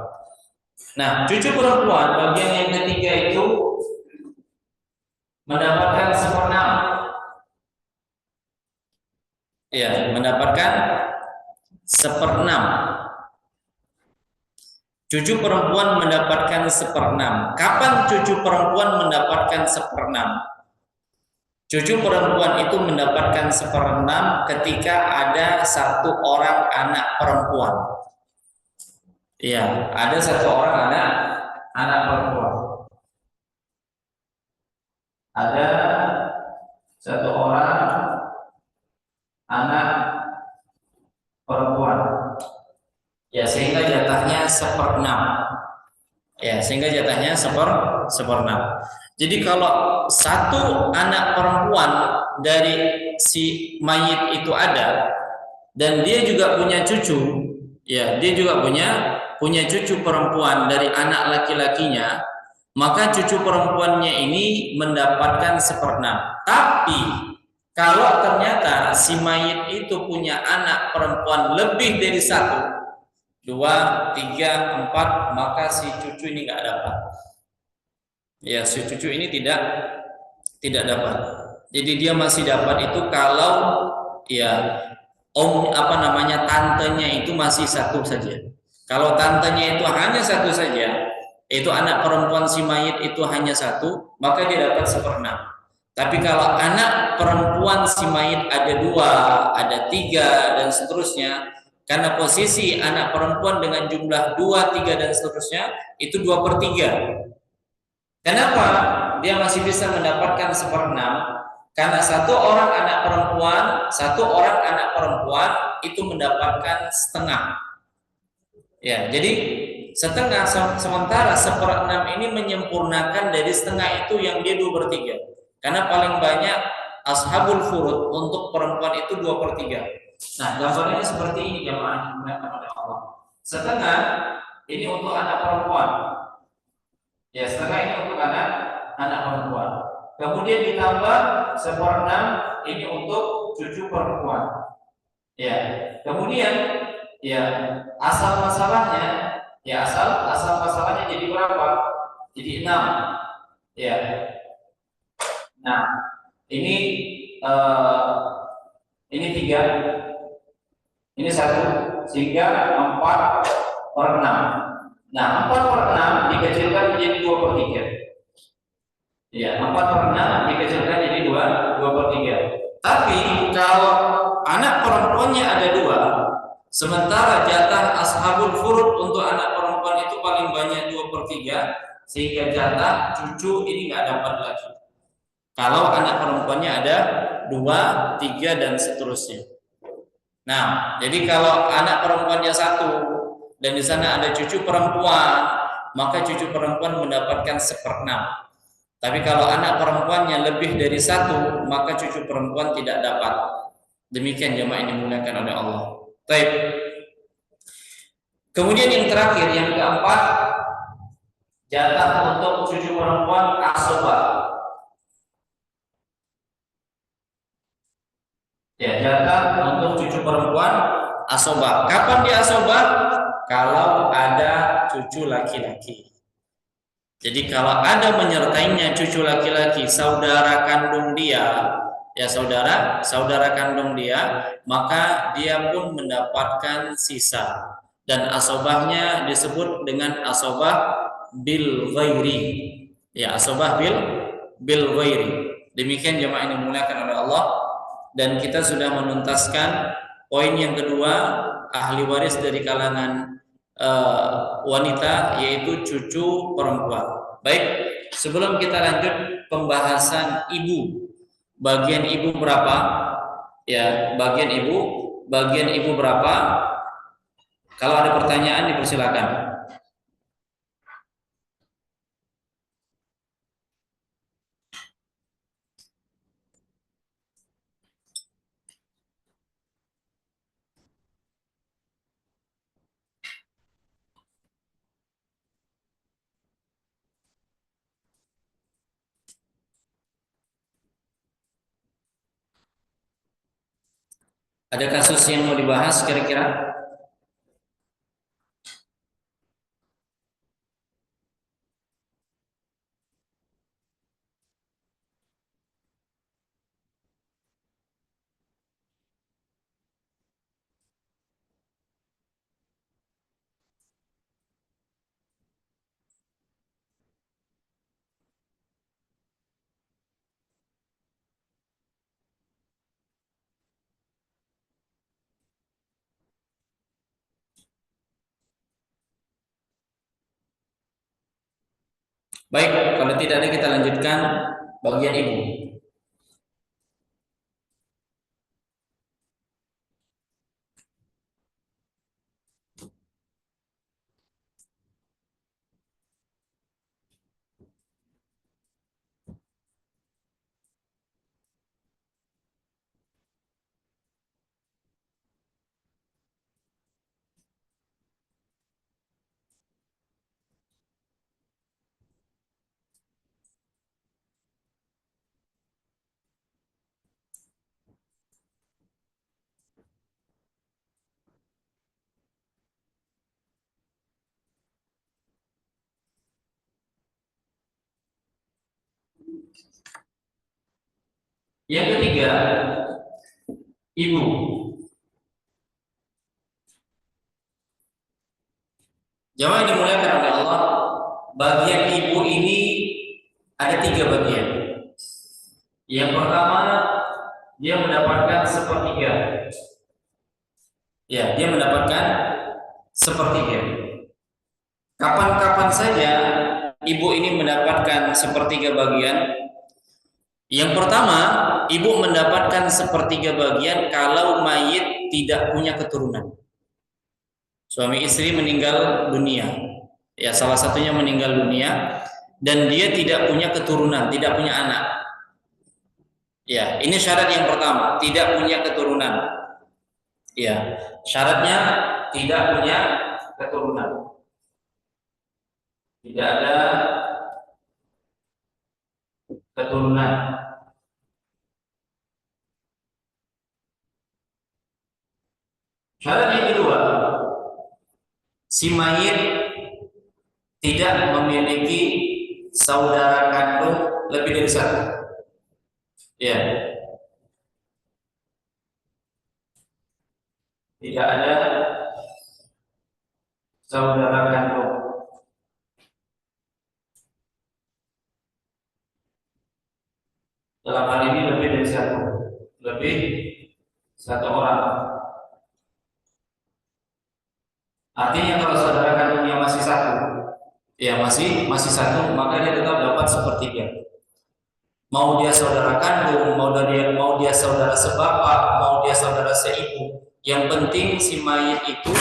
Nah, cucu perempuan bagian yang ketiga itu mendapatkan seperenam. Ya, mendapatkan seperenam. Cucu perempuan mendapatkan seperenam. Kapan cucu perempuan mendapatkan seperenam? Cucu perempuan itu mendapatkan seperenam ketika ada satu orang anak perempuan. Iya, ada satu orang anak perempuan. Ada satu orang anak perempuan. Ya, sehingga jatahnya seperenam. Ya, sehingga jatahnya seperenam. Jadi kalau satu anak perempuan dari si mayit itu ada dan dia juga punya cucu, ya, dia juga punya cucu perempuan dari anak laki-lakinya, maka cucu perempuannya ini mendapatkan seperenam. Tapi kalau ternyata si mayit itu punya anak perempuan lebih dari satu, 2, 3, 4, maka si cucu ini nggak dapat. Ya, si cucu ini tidak dapat. Jadi dia masih dapat itu kalau ya tantenya itu masih satu saja. Kalau tantenya itu hanya satu saja, itu anak perempuan si mayit itu hanya satu, maka dia dapat seperenam. Tapi kalau anak perempuan si mayit ada 2, ada 3 dan seterusnya, karena posisi anak perempuan dengan jumlah 2, 3 dan seterusnya itu 2/3. Kenapa dia masih bisa mendapatkan seperenam? Karena satu orang anak perempuan itu mendapatkan setengah. Ya, jadi setengah, sementara seperenam ini menyempurnakan dari setengah itu yang dia 2/3. Karena paling banyak ashabul furud untuk perempuan itu 2/3. Nah, gambarnya seperti ini jemaah dimuliakan oleh Allah. Setengah ini untuk anak perempuan. Ya, setengah ini untuk anak perempuan. Kemudian ditambah seperenam ini untuk cucu perempuan. Ya, kemudian ya asal masalahnya jadi berapa? Jadi 6. Ya. Nah, ini 3. Ini 1, sehingga 4/6. Nah, 4/6 dikecilkan menjadi 2/3. Ya, 4/6 dikecilkan jadi 2/3. Tapi kalau anak perempuannya ada 2, sementara jatah ashabul furud untuk anak perempuan itu paling banyak 2/3, sehingga jatah cucu ini nggak dapat lagi. Kalau anak perempuannya ada 2, 3 dan seterusnya. Nah, jadi kalau anak perempuannya 1 dan di sana ada cucu perempuan, maka cucu perempuan mendapatkan seperenam. Tapi kalau anak perempuannya lebih dari 1, maka cucu perempuan tidak dapat. Demikian jemaah yang dimuliakan oleh Allah. Baik. Kemudian yang terakhir, yang keempat, jatah untuk cucu perempuan asabah. Ya, jatah untuk cucu perempuan asobah. Kapan dia asobah? Kalau ada cucu laki-laki. Jadi kalau ada menyertainya cucu laki-laki, saudara kandung dia, ya saudara kandung dia, maka dia pun mendapatkan sisa. Dan asobahnya disebut dengan asobah bil ghairi. Ya, asobah bil ghairi. Demikian jemaah yang dimuliakan oleh Allah. Dan kita sudah menuntaskan poin yang kedua, ahli waris dari kalangan wanita, yaitu cucu perempuan. Baik, sebelum kita lanjut pembahasan ibu, bagian ibu berapa? Ya, bagian ibu berapa? Kalau ada pertanyaan dipersilakan. Ada kasus yang mau dibahas kira-kira? Baik, kalau tidak ada kita lanjutkan bagian ibu. Yang ketiga, ibu. Jamaah yang dimuliakan oleh Allah, bagian ibu ini ada 3 bagian. Yang pertama, dia mendapatkan sepertiga. Ya, dia mendapatkan sepertiga. Kapan-kapan saja ibu ini mendapatkan sepertiga bagian? Yang pertama, ibu mendapatkan sepertiga bagian kalau mayit tidak punya keturunan. Suami istri meninggal dunia. Ya, salah satunya meninggal dunia dan dia tidak punya keturunan, tidak punya anak. Ya, ini syarat yang pertama, tidak punya keturunan. Ya, syaratnya tidak punya keturunan. Tidak ada keturunan. Syarat yang kedua, si mayit tidak memiliki saudara kandung lebih dari 1. Ya. Tidak ada saudara kandung. Dalam hal ini lebih dari 1. Lebih 1 orang. Artinya kalau saudara kandungnya masih 1, ya masih 1, maka dia tetap dapat sepertiga. Mau dia saudara kandung, mau dia saudara sebapak, mau dia saudara seibu, yang penting si mayit itu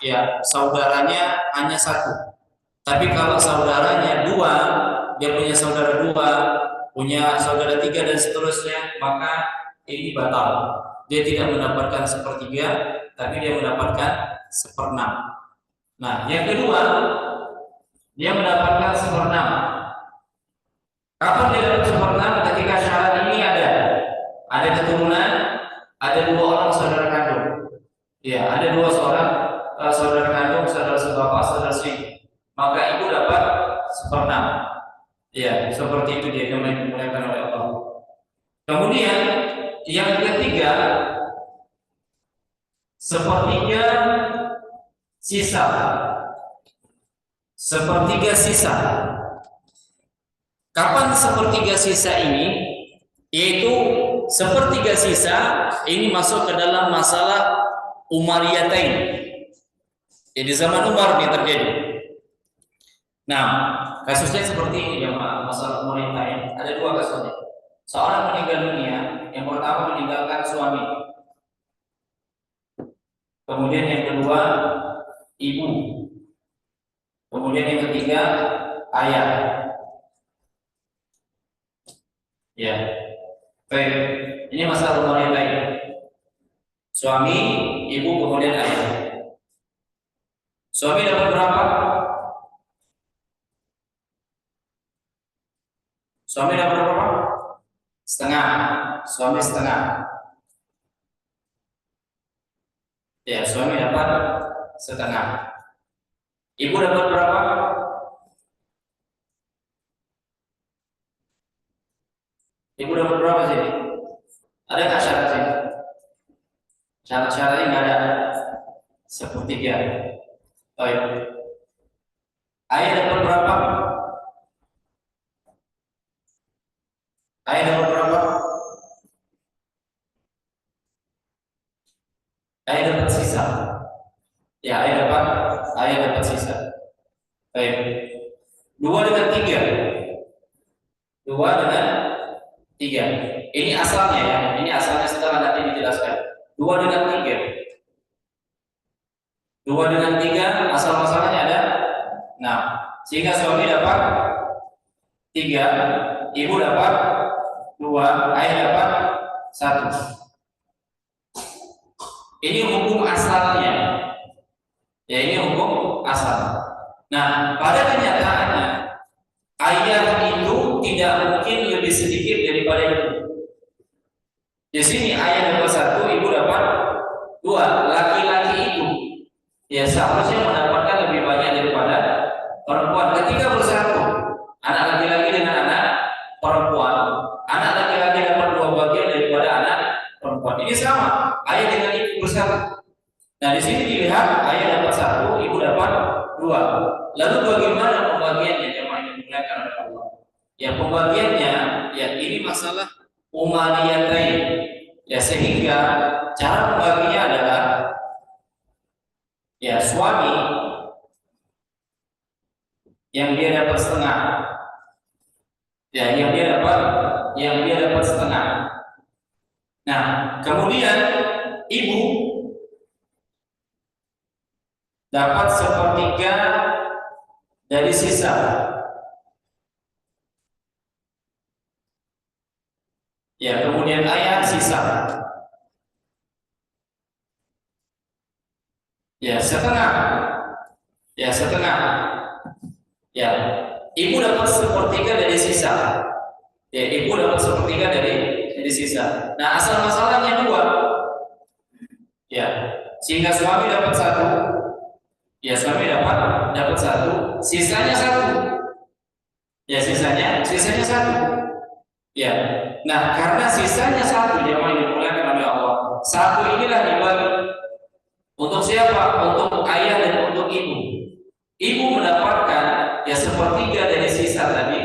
ya saudaranya hanya 1. Tapi kalau saudaranya 2, dia punya saudara 2, punya saudara 3 dan seterusnya, maka ini batal. Dia tidak mendapatkan sepertiga, tapi dia mendapatkan 1/6. Nah, yang kedua, dia mendapatkan 1/6. Kapan dia dapat 1/6? Ketika syarat ini ada keturunan, ada 2 orang saudara kandung. Ya, ada 2 orang saudara kandung, saudara sebapak, saudara seibu. Maka ibu dapat 1/6. Ya, seperti itu dia dimulaikan oleh Allah. Kemudian yang ketiga, sepertiga sisa. Sepertiga sisa. Kapan sepertiga sisa ini? Yaitu sepertiga sisa ini masuk ke dalam masalah Umariyatain. Jadi zaman Umar ini terjadi. Nah, kasusnya seperti ini ya, masalah Umariyatain. Ada 2 kasusnya. Seorang meninggal dunia, yang pertama meninggalkan suami. Kemudian yang kedua ibu. Kemudian yang ketiga ayah. Ya. Baik. Ini masalah rumah yang lain. Suami, ibu, kemudian ayah. Suami dapat berapa? Suami dapat berapa? Setengah. Suami setengah. Ya, suami dapat setengah. Ibu dapat berapa? Ibu dapat berapa sih? Ada nggak syarat sih? Syarat-syaratnya nggak ada. Sepertiga. Baik. Ayah dapat berapa? Ayah dapat berapa? Ayah dapat sisa. Ya, ayah dapat sisa. Baik. 2 dengan 3. 2 dengan 3. Ini asalnya ya, ini asalnya setelah nanti dijelaskan. 2 dengan 3. 2 dengan 3 asal masalahnya ada 6. Sehingga suami dapat 3, ibu dapat 2, ayah dapat 1. Ini hukum asalnya. Ya, ini hukum asal. Nah, pada kenyataannya ayah itu tidak mungkin lebih sedikit daripada ibu. Di sini ayah dapat 1, ibu dapat 2. Laki-laki itu ya seharusnya mendapatkan lebih banyak daripada perempuan. Ketika bersatu anak laki-laki dengan anak perempuan, anak laki-laki dapat 2 bagian daripada anak perempuan. Ini sama, ayah dengan ibu bersatu. Nah, di sini dilihat ayah dapat 1, ibu dapat 2. Lalu bagaimana pembagiannya jemaah yang dimuliakan oleh Allah? Ya, pembagiannya ya ini masalah umariyatain. Ya, sehingga cara membaginya adalah ya suami yang dia dapat setengah. Ya, yang dia dapat setengah. Nah, kemudian ibu dapat 1/3 dari sisa. Ya, kemudian ayah sisa. Ya, setengah. Ya, setengah. Ya, ibu dapat 1/3 dari sisa. Ya, ibu dapat 1/3 dari sisa. Nah, asal masalahnya 2. Ya, sehingga suami dapat 1. Ya, suami dapat 1, sisanya 1. Ya, sisanya 1. Ya. Nah, karena sisanya 1 jemaah yang dimuliakan oleh Allah. 1 inilah dibagi untuk siapa? Untuk ayah dan untuk ibu. Ibu mendapatkan ya 1/3 dari sisa tadi,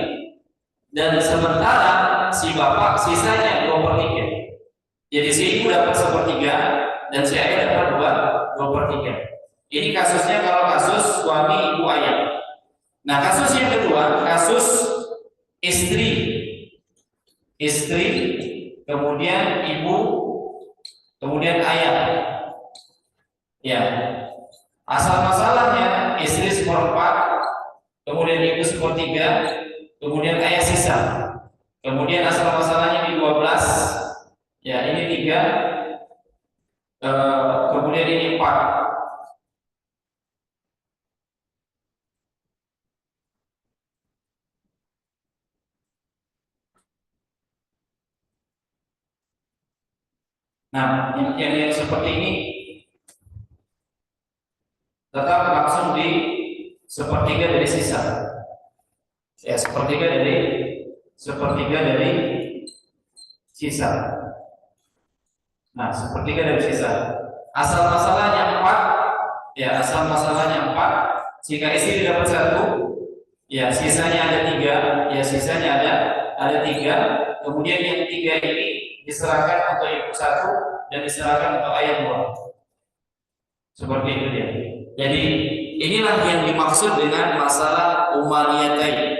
dan sementara si bapak sisanya 2/3. Jadi si ibu dapat 1/3 dan si ayah dapat 2/3. Ini kasusnya kalau kasus suami ibu ayah. Nah, kasus yang kedua, kasus istri, kemudian ibu, kemudian ayah. Ya, asal masalahnya istri 1/4, kemudian ibu 1/3, kemudian ayah sisa. Kemudian asal masalahnya di 12. Ya, ini 3, kemudian ini 4. Nah, yang seperti ini tetap langsung di 1/3 dari sisa. Ya, 1/3 dari sisa. Nah, 1/3 dari sisa. Asal masalahnya 4. Ya, asal masalahnya 4. Jika istri dapat 1, ya sisanya ada 3. Ya, sisanya ada 3. Kemudian yang 3 ini diserahkan untuk ibu 1 dan diserahkan untuk ayah 2. Seperti itu dia. Jadi inilah yang dimaksud dengan masalah umariyatain.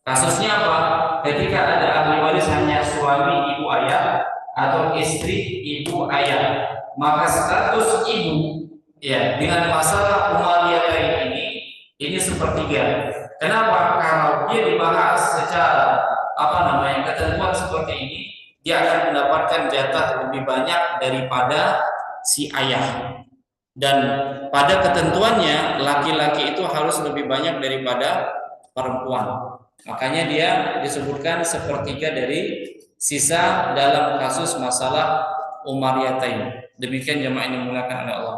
Kasusnya apa? Ketika ada ahli waris hanya suami ibu ayah atau istri ibu ayah, maka status ibu ya dengan masalah umariyatain ini 1/3. Kenapa? Kalau dia dibahas secara ketentuan seperti ini, dia akan mendapatkan jatah lebih banyak daripada si ayah. Dan pada ketentuannya laki-laki itu harus lebih banyak daripada perempuan. Makanya dia disebutkan 1/3 dari sisa dalam kasus masalah umariyatain. Demikian jemaah yang dimuliakan oleh Allah.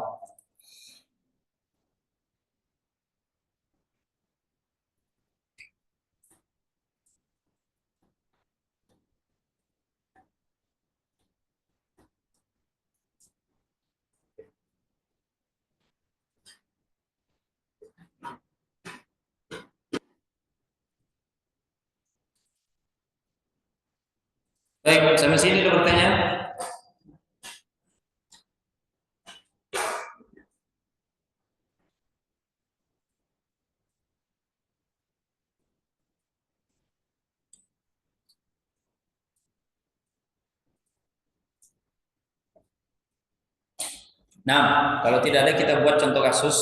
Baik, sampai sini ada pertanyaan? Nah, kalau tidak ada kita buat contoh kasus.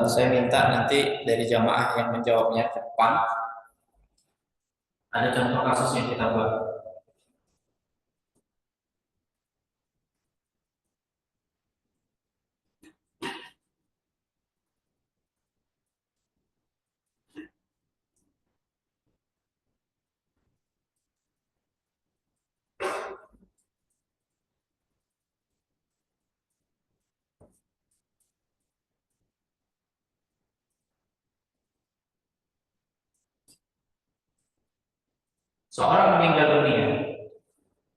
Saya minta nanti dari jamaah yang menjawabnya ke depan. Ada contoh kasus yang kita buat. Seorang meninggal dunia,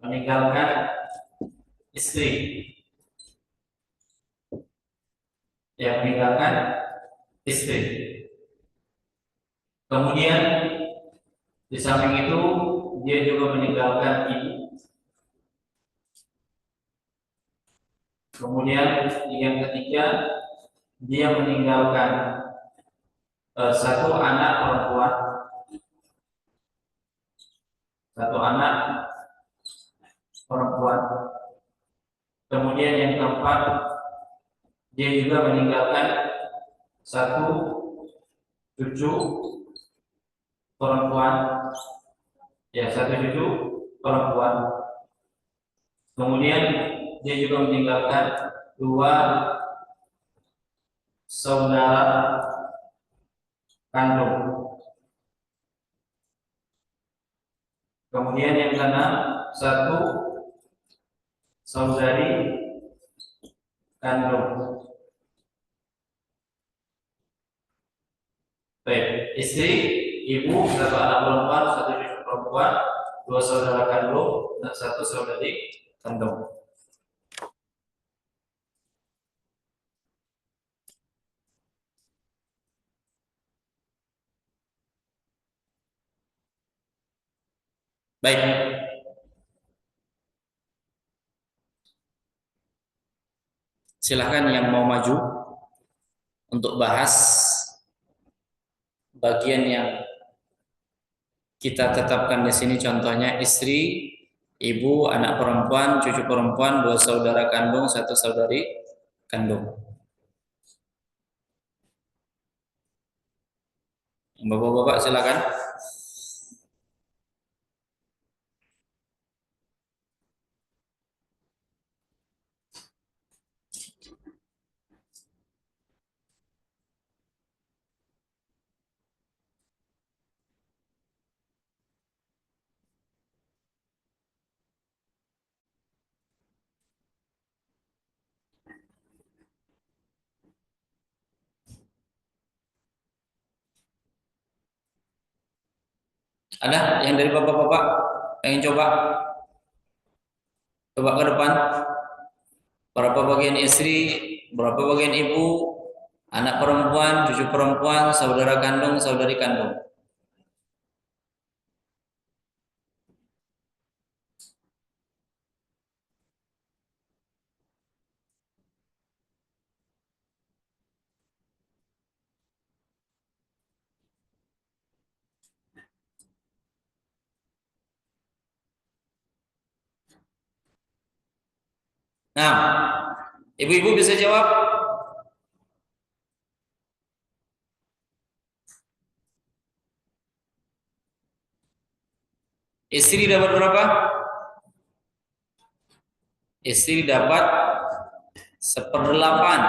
meninggalkan istri, yang meninggalkan istri. Kemudian di samping itu dia juga meninggalkan ibu. Kemudian yang ketiga dia meninggalkan satu anak perempuan, satu anak perempuan. Kemudian yang keempat dia juga meninggalkan satu cucu perempuan, ya satu cucu perempuan. Kemudian dia juga meninggalkan dua saudara kandung. Kemudian yang keenam satu saudari kandung. Baik, istri, ibu, satu anak perempuan, satu cucu perempuan, dua saudara kandung, dan satu saudari kandung. Baik. Silahkan yang mau maju untuk bahas bagian yang kita tetapkan di sini, contohnya istri, ibu, anak perempuan, cucu perempuan, dua saudara kandung, satu saudari kandung. Bapak-bapak silakan. Ada yang dari bapak-bapak pengen coba? Coba ke depan. Berapa bagian istri, berapa bagian ibu, anak perempuan, cucu perempuan, saudara kandung, saudari kandung. Nah, ibu-ibu bisa jawab? Istri dapat berapa? Istri dapat 1/8.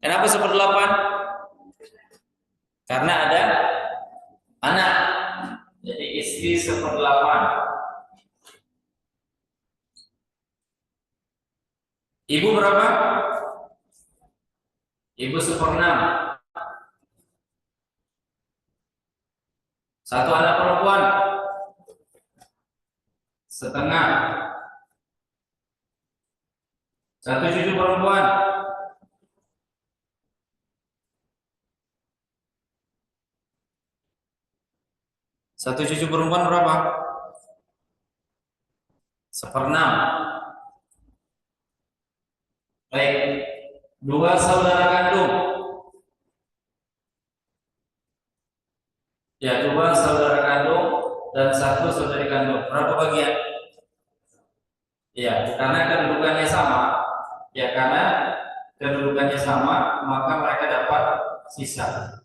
Kenapa 1/8? Karena ada anak. Jadi istri 1/8. Ibu berapa? Ibu 1/6. Satu anak perempuan setengah. Satu cucu perempuan berapa? 1/6. Baik, dua saudara kandung. Ya, dua saudara kandung dan satu saudari kandung. Berapa bagian? Ya, karena kedudukannya sama, Ya karena kedudukannya sama, maka mereka dapat sisa.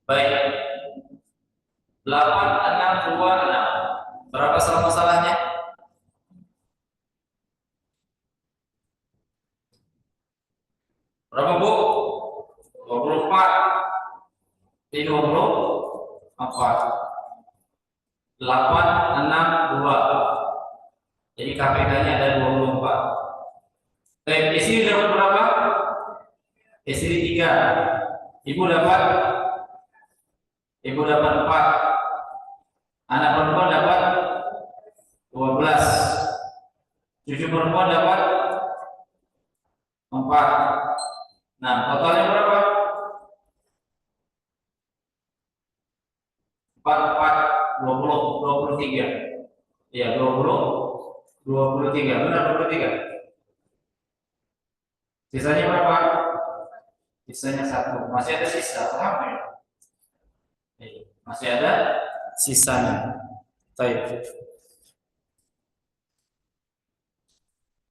Baik. 8, 6, 2, 6. Berapa soal masalahnya? Berapa, Bu? 24. Ini 24. 8, 6, 2. Jadi KPK-nya ada 24. Baik, istri dapat berapa? Istri 3. Ibu dapat 4. Anak perempuan dapat 12. Cucu perempuan dapat 4. Nah, totalnya berapa? 4, 23. Ya, 23. Benar 23. Sisanya berapa? Sisanya 1. Masih ada sisa, paham ya? Masih ada sisanya. Baik.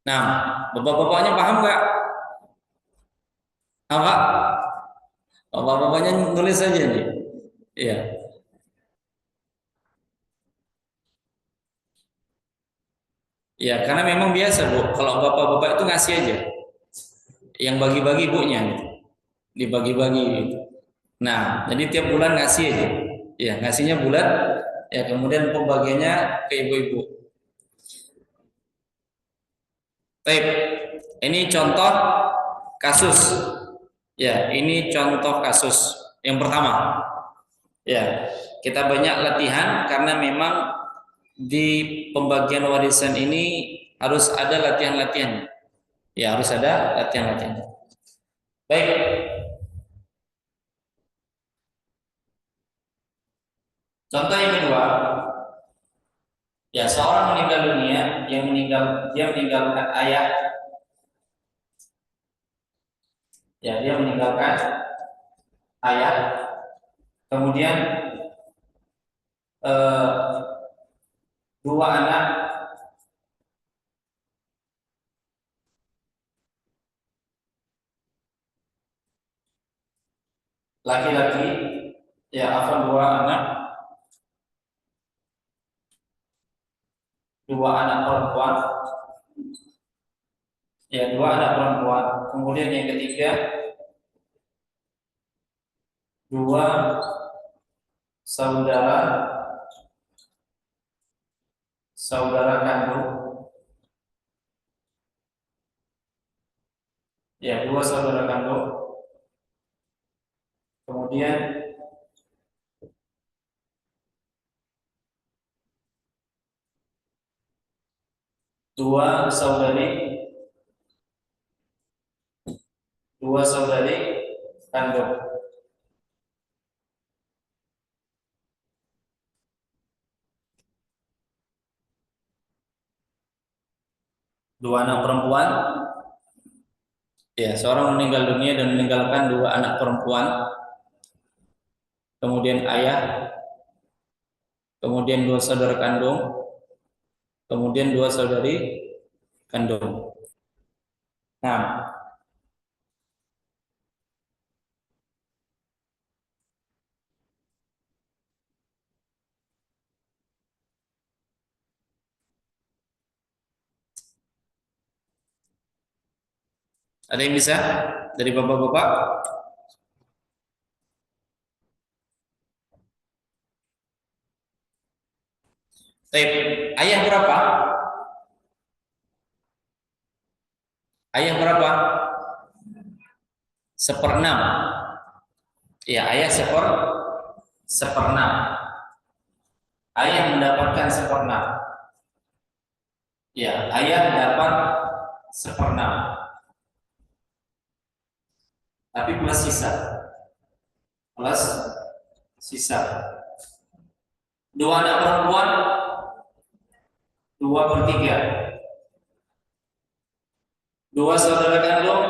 Nah, bapak-bapaknya paham nggak? Apa? Bapak-bapaknya nulis saja nih. Iya. Ya, karena memang biasa, Bu. Kalau bapak-bapak itu ngasih aja. Yang bagi-bagi ibunya gitu. Dibagi-bagi gitu. Nah, jadi tiap bulan ngasih aja. Ya, ngasihnya bulan, ya kemudian pembagiannya ke ibu-ibu. Baik. Ini contoh kasus. Ya, ini contoh kasus yang pertama. Ya, kita banyak latihan karena memang di pembagian warisan ini harus ada latihan-latihan. Ya, harus ada latihan-latihan. Baik. Contoh yang kedua, ya seorang meninggal dunia, dia meninggalkan ayah, ya dia meninggalkan ayah, kemudian 2 anak, laki-laki, ya 2 anak, 2 anak perempuan, ya 2 anak perempuan. Kemudian yang ketiga 2 saudara kandung, ya 2 saudara kandung. Kemudian 2 saudari kandung. Dua anak perempuan, ya seorang meninggal dunia dan meninggalkan 2 anak perempuan, kemudian ayah, kemudian 2 saudara kandung, kemudian 2 saudari kandung. Nah, ada yang bisa dari bapak-bapak? Ayah berapa? Ayah berapa? 1/6. Ya, ayah 1/6. Ayah mendapatkan 1/6. Ya, ayah dapat 1/6. Tapi plus sisa. Plus sisa. 2 anak perempuan 2/3. 2 saudara kandung,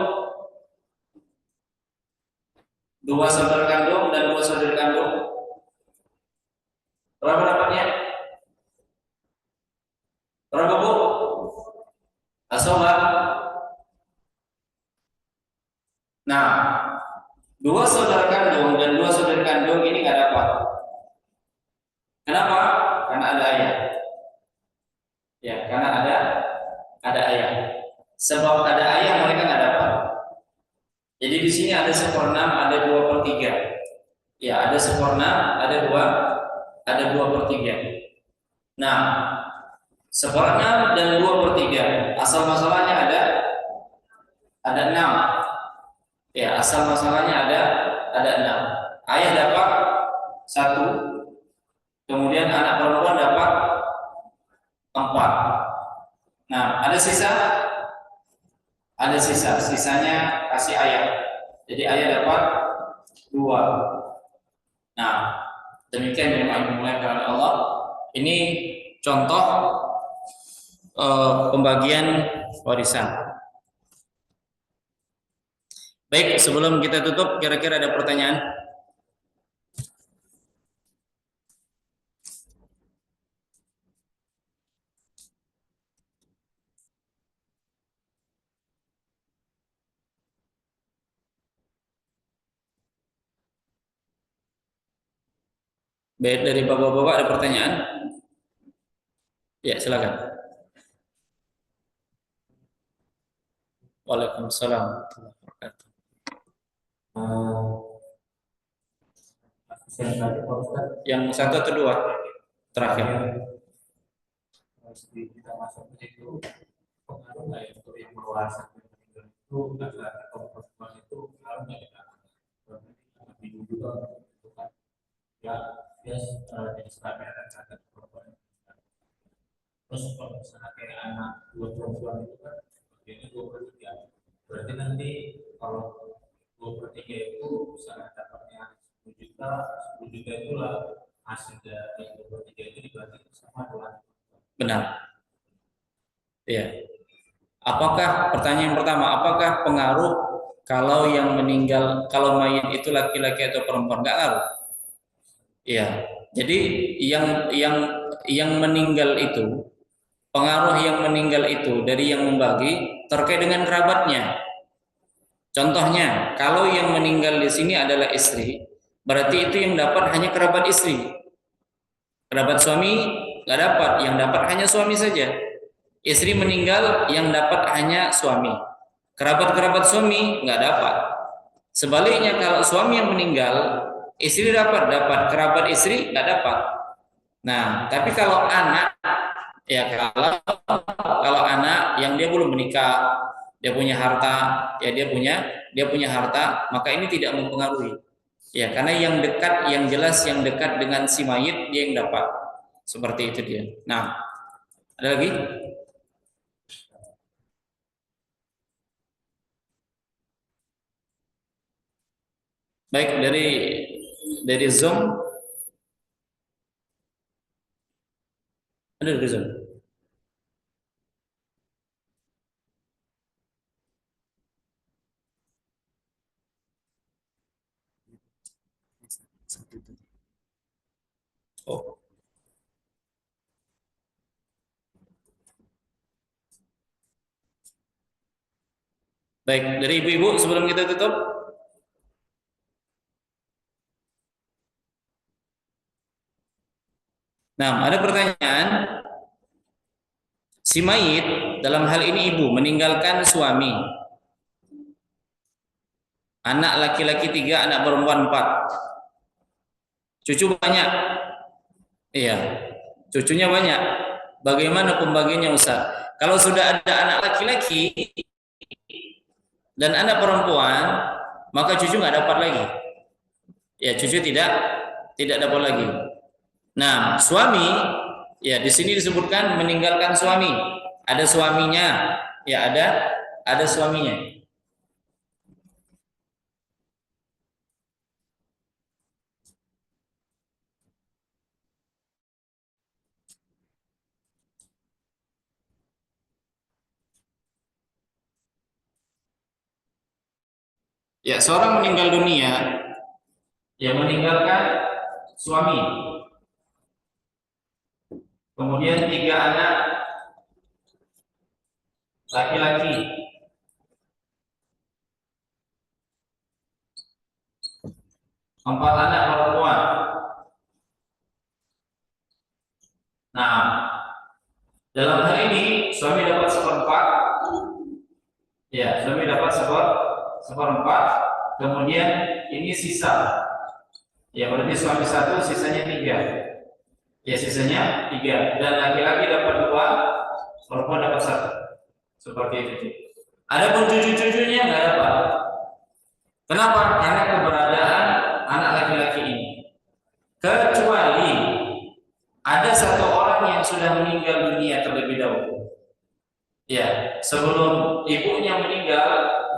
2 saudara kandung dan 2 saudara kandung. Berapa dapatnya? Berapa, Bu? Asoba Nah, dua saudara kandung dan dua saudara kandung ini nggak dapat. Kenapa? Karena ada ayah. Ya, karena ada ayah. Sebab ada ayah mereka nggak dapat. Jadi di sini ada 1/6, ada 2/3. Ya, ada 1/6, ada 2/3. Nah, 1/6 dan 2/3. Asal masalahnya ada 6. Ya, asal masalahnya ada 6. Ayah dapat 1, kemudian anak perempuan dapat 4. Nah, ada sisa? Ada sisa. Sisanya kasih ayah. Jadi ayah dapat 2. Nah, demikian yang dimuliakan oleh Allah. Ini contoh pembagian warisan. Baik, sebelum kita tutup, kira-kira ada pertanyaan? Baik, dari bapak-bapak ada pertanyaan? Ya, silakan. Waalaikumsalam warahmatullahi wabarakatuh. Yang satu atau dua? Terakhir. Kita masuk ke situ, pengaruh nggak ya untuk yang berwarisan itu laki-laki atau perempuan itu pengaruh nggak ya? Lebih dulu itu kan ya dia jenis kelamin laki-laki atau perempuan. Terus kalau misalnya kayak anak dua perempuan itu kan bagiannya 2/3. Berarti nanti kalau 2/3 itu misalnya dapatnya 10 juta, 10 juta itulah hasil dari 2/3 itu dibagi sama dua. Benar. Ya. Apakah pertanyaan pertama, apakah pengaruh kalau yang meninggal, kalau mayat itu laki-laki atau perempuan? Enggak ngaruh. Ya. Jadi yang meninggal itu, pengaruh yang meninggal itu dari yang membagi terkait dengan kerabatnya. Contohnya, kalau yang meninggal di sini adalah istri, berarti itu yang dapat hanya kerabat istri. Kerabat suami nggak dapat, yang dapat hanya suami saja. Istri meninggal, yang dapat hanya suami. Kerabat-kerabat suami nggak dapat. Sebaliknya kalau suami yang meninggal, istri dapat, kerabat istri nggak dapat. Nah, tapi kalau anak, ya kalau anak yang dia belum menikah, dia punya harta, ya dia punya harta, maka ini tidak mempengaruhi. Ya, karena yang dekat, yang jelas yang dekat dengan si mayit dia yang dapat. Seperti itu dia. Nah, ada lagi? Baik, dari Zoom. Ada dari Zoom. Oh. Baik, dari ibu-ibu sebelum kita tutup. Nah, ada pertanyaan. Si mayit, dalam hal ini ibu, meninggalkan suami. Anak laki-laki 3, anak perempuan 4. Cucu banyak. Iya, cucunya banyak. Bagaimana pembagiannya, Ustaz? Kalau sudah ada anak laki-laki dan anak perempuan, maka cucu nggak dapat lagi. Ya, cucu tidak dapat lagi. Nah, suami, ya di sini disebutkan meninggalkan suami. Ada suaminya, ya ada suaminya. Ya, seorang meninggal dunia, ya meninggalkan suami, kemudian 3 anak laki-laki, 4 anak perempuan. Nah, dalam hal ini suami dapat seperempat. Ya, suami dapat seperempat. Kemudian ini sisa. Ya, berarti suami 1, sisanya 3. Ya, sisanya 3. Dan laki-laki dapat 2, perempuan dapat 1. Seperti itu. Adapun cucu-cucunya nggak dapat. Kenapa? Karena keberadaan anak laki-laki ini. Kecuali ada satu orang yang sudah meninggal dunia terlebih dahulu. Ya, sebelum ibunya meninggal,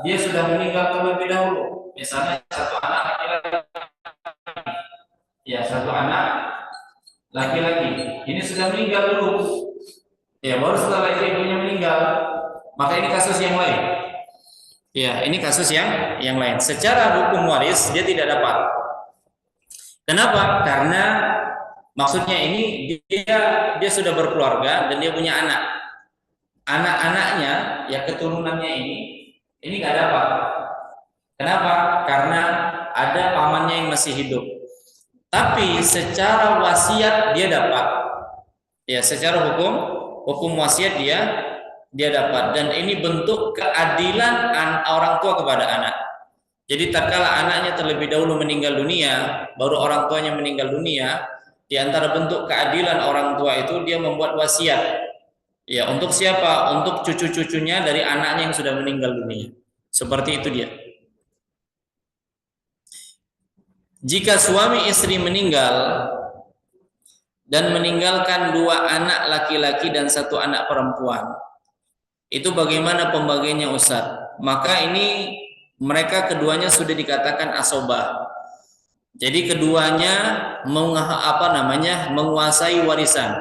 dia sudah meninggal terlebih dahulu. Misalnya satu anak laki-laki. Ya, satu anak laki-laki. Ini sudah meninggal dulu. Ya, baru setelah itu ibunya meninggal. Maka ini kasus yang lain. Ya, ini kasus yang lain. Secara hukum waris dia tidak dapat. Kenapa? Karena maksudnya ini dia sudah berkeluarga dan dia punya anak. Anak-anaknya, ya keturunannya ini nggak dapat. Kenapa? Karena ada pamannya yang masih hidup. Tapi secara wasiat dia dapat. Ya, secara hukum wasiat dia dapat, dan ini bentuk keadilan orang tua kepada anak. Jadi tatkala anaknya terlebih dahulu meninggal dunia, baru orang tuanya meninggal dunia, di antara bentuk keadilan orang tua itu dia membuat wasiat. Ya, untuk siapa? Untuk cucu-cucunya dari anaknya yang sudah meninggal dunia. Seperti itu dia. Jika suami istri meninggal dan meninggalkan 2 anak laki-laki dan 1 anak perempuan, itu bagaimana pembagiannya Ustaz? Maka ini mereka keduanya sudah dikatakan asobah. Jadi keduanya menguasai warisan.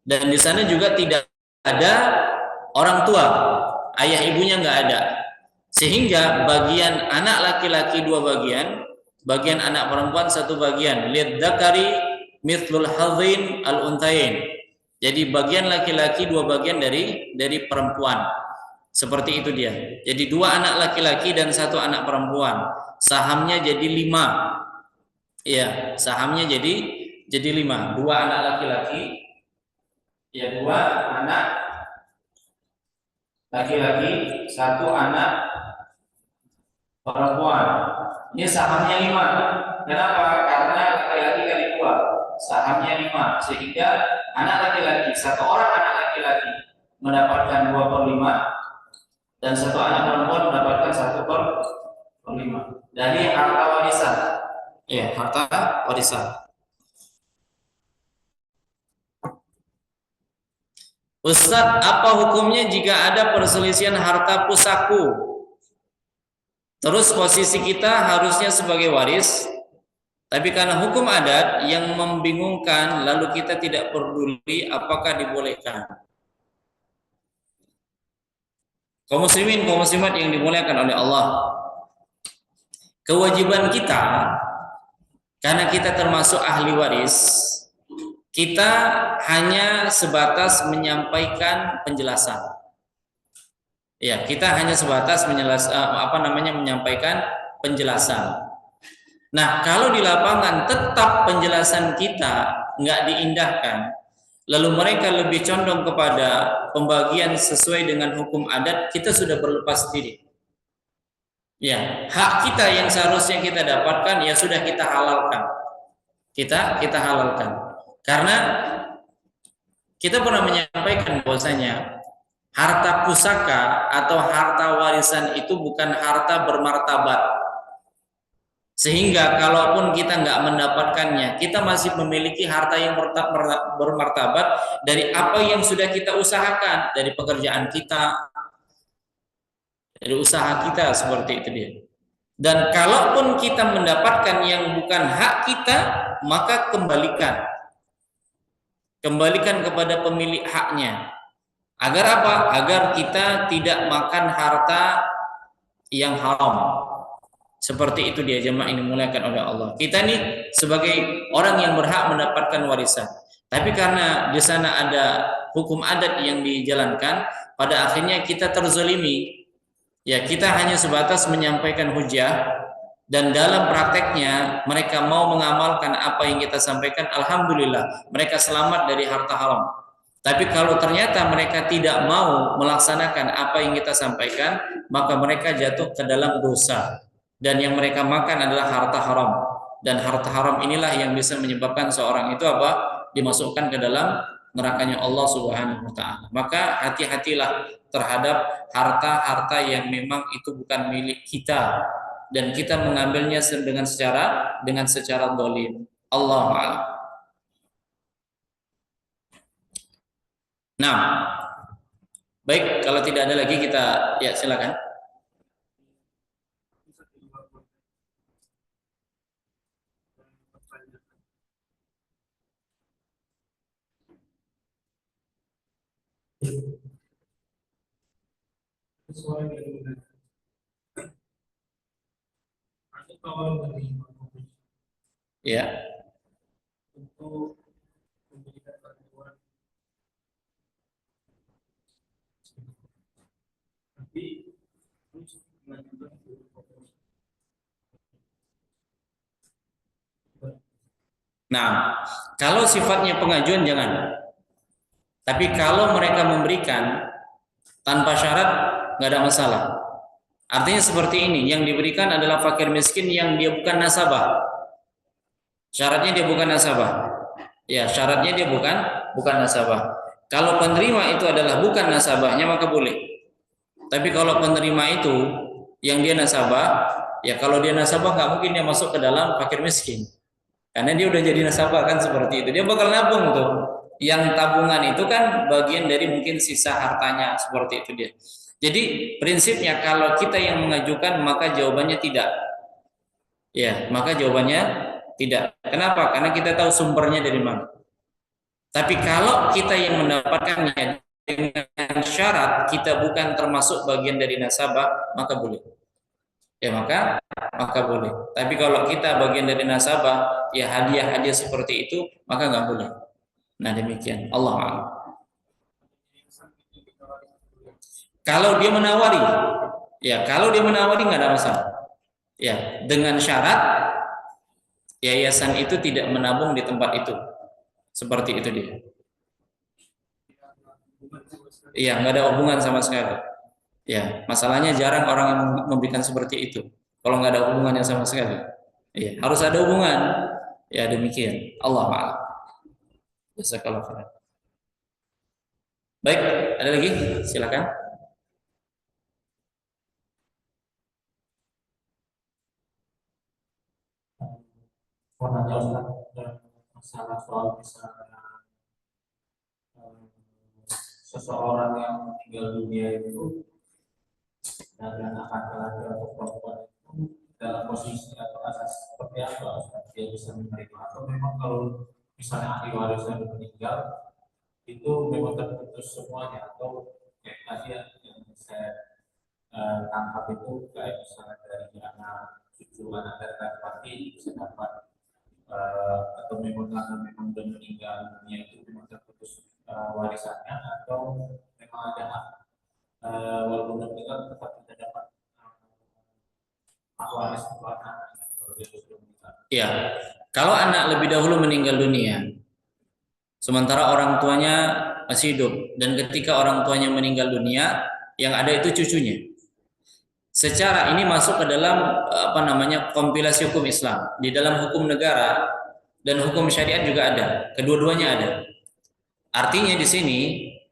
Dan di sana juga tidak ada orang tua, ayah ibunya nggak ada. Sehingga bagian anak laki-laki 2 bagian, bagian anak perempuan 1 bagian. Lidzakari mithlul hadzin al-untayain. Jadi bagian laki-laki 2 bagian dari perempuan. Seperti itu dia. Jadi 2 anak laki-laki dan 1 anak perempuan. Sahamnya jadi 5. Ya, sahamnya jadi 5. 2 anak laki-laki, ya 2 anak laki-laki, 1 anak perempuan. Ini sahamnya 5. Kenapa? Karena laki-laki kali 2. Sahamnya 5, sehingga anak laki-laki, 1 orang anak laki-laki mendapatkan 2/5 dan 1 anak perempuan mendapatkan 1/5 dari harta warisan. Ya, harta warisan. Ustadz, apa hukumnya jika ada perselisihan harta pusaku? Terus posisi kita harusnya sebagai waris, tapi karena hukum adat yang membingungkan, lalu kita tidak peduli, apakah dibolehkan? Kaum muslimin, kaum muslimat yang dimuliakan oleh Allah, kewajiban kita, karena kita termasuk ahli waris, kita hanya sebatas menyampaikan penjelasan. Ya, kita hanya sebatas menyampaikan penjelasan. Nah, kalau di lapangan tetap penjelasan kita nggak diindahkan, lalu mereka lebih condong kepada pembagian sesuai dengan hukum adat, kita sudah berlepas diri. Ya, hak kita yang seharusnya kita dapatkan ya sudah kita halalkan. Kita halalkan. Karena kita pernah menyampaikan bahwasanya harta pusaka atau harta warisan itu bukan harta bermartabat. Sehingga kalaupun kita nggak mendapatkannya, kita masih memiliki harta yang bermartabat dari apa yang sudah kita usahakan, dari pekerjaan kita, dari usaha kita, seperti itu dia. Dan kalaupun kita mendapatkan yang bukan hak kita, maka kembalikan kepada pemilik haknya. Agar apa? Agar kita tidak makan harta yang haram. Seperti itu dia, jemaah ini dimuliakan oleh Allah. Kita nih sebagai orang yang berhak mendapatkan warisan. Tapi karena di sana ada hukum adat yang dijalankan, pada akhirnya kita terzalimi. Ya, kita hanya sebatas menyampaikan hujah, dan dalam prakteknya mereka mau mengamalkan apa yang kita sampaikan, alhamdulillah mereka selamat dari harta haram. Tapi kalau ternyata mereka tidak mau melaksanakan apa yang kita sampaikan, maka mereka jatuh ke dalam dosa. Dan yang mereka makan adalah harta haram. Dan harta haram inilah yang bisa menyebabkan seorang itu apa? Dimasukkan ke dalam nerakanya Allah Subhanahu wa taala. Maka hati-hatilah terhadap harta-harta yang memang itu bukan milik kita dan kita mengambilnya dengan secara zalim. Allahu a'lam. Nah, baik, kalau tidak ada lagi kita ya silakan. Sesuai dengan kalau menerima Ya. untuk memberikan bantuan, tapi mengajukan Nah, kalau sifatnya pengajuan jangan. Tapi kalau mereka memberikan tanpa syarat, nggak ada masalah. Artinya seperti ini, yang diberikan adalah fakir miskin yang dia bukan nasabah. Syaratnya dia bukan nasabah. Ya, syaratnya dia bukan nasabah. Kalau penerima itu adalah bukan nasabahnya maka boleh. Tapi kalau penerima itu yang dia nasabah, ya kalau dia nasabah nggak mungkin dia masuk ke dalam fakir miskin. Karena dia udah jadi nasabah kan seperti itu. Dia bakal nabung tuh. Yang tabungan itu kan bagian dari mungkin sisa hartanya seperti itu dia. Jadi prinsipnya kalau kita yang mengajukan maka jawabannya tidak. Ya, maka jawabannya tidak. Kenapa? Karena kita tahu sumbernya dari mana. Tapi kalau kita yang mendapatkannya dengan syarat kita bukan termasuk bagian dari nasabah, maka boleh. Ya maka boleh. Tapi kalau kita bagian dari nasabah, ya hadiah-hadiah seperti itu, maka nggak boleh. Nah demikian. Allah a'lam. Kalau dia menawari, ya kalau dia menawari nggak ada masalah. Ya dengan syarat yayasan itu tidak menabung di tempat itu, seperti itu dia. Iya nggak ada hubungan sama sekali. Ya masalahnya jarang orang yang memberikan seperti itu. Kalau nggak ada hubungannya sama sekali, ya harus ada hubungan. Ya demikian. Allah a'lam. Jazakallahu khairan. Baik, ada lagi? Silakan. masalah soal misalnya seseorang yang meninggal dunia itu dari anak laki-laki atau perempuan itu dalam posisi atau asas seperti apa dia bisa menerima, atau memang kalau misalnya ahli warisnya meninggal itu memang terputus semuanya, atau kayak tadi yang saya tangkap itu kayak misalnya dari anak cucu anak dari laki-laki bisa dapat, atau memang karena memang sudah meninggal dunia itu memang terputus warisannya, atau memang ada hak walaupun sudah meninggal tetap tidak dapat hak waris untuk anaknya kalau dia sudah meninggal. Ya, kalau anak lebih dahulu meninggal dunia, sementara orang tuanya masih hidup, dan ketika orang tuanya meninggal dunia, yang ada itu cucunya. Secara ini masuk ke dalam kompilasi hukum Islam. Di dalam hukum negara dan hukum syariat juga ada, kedua-duanya ada. Artinya di sini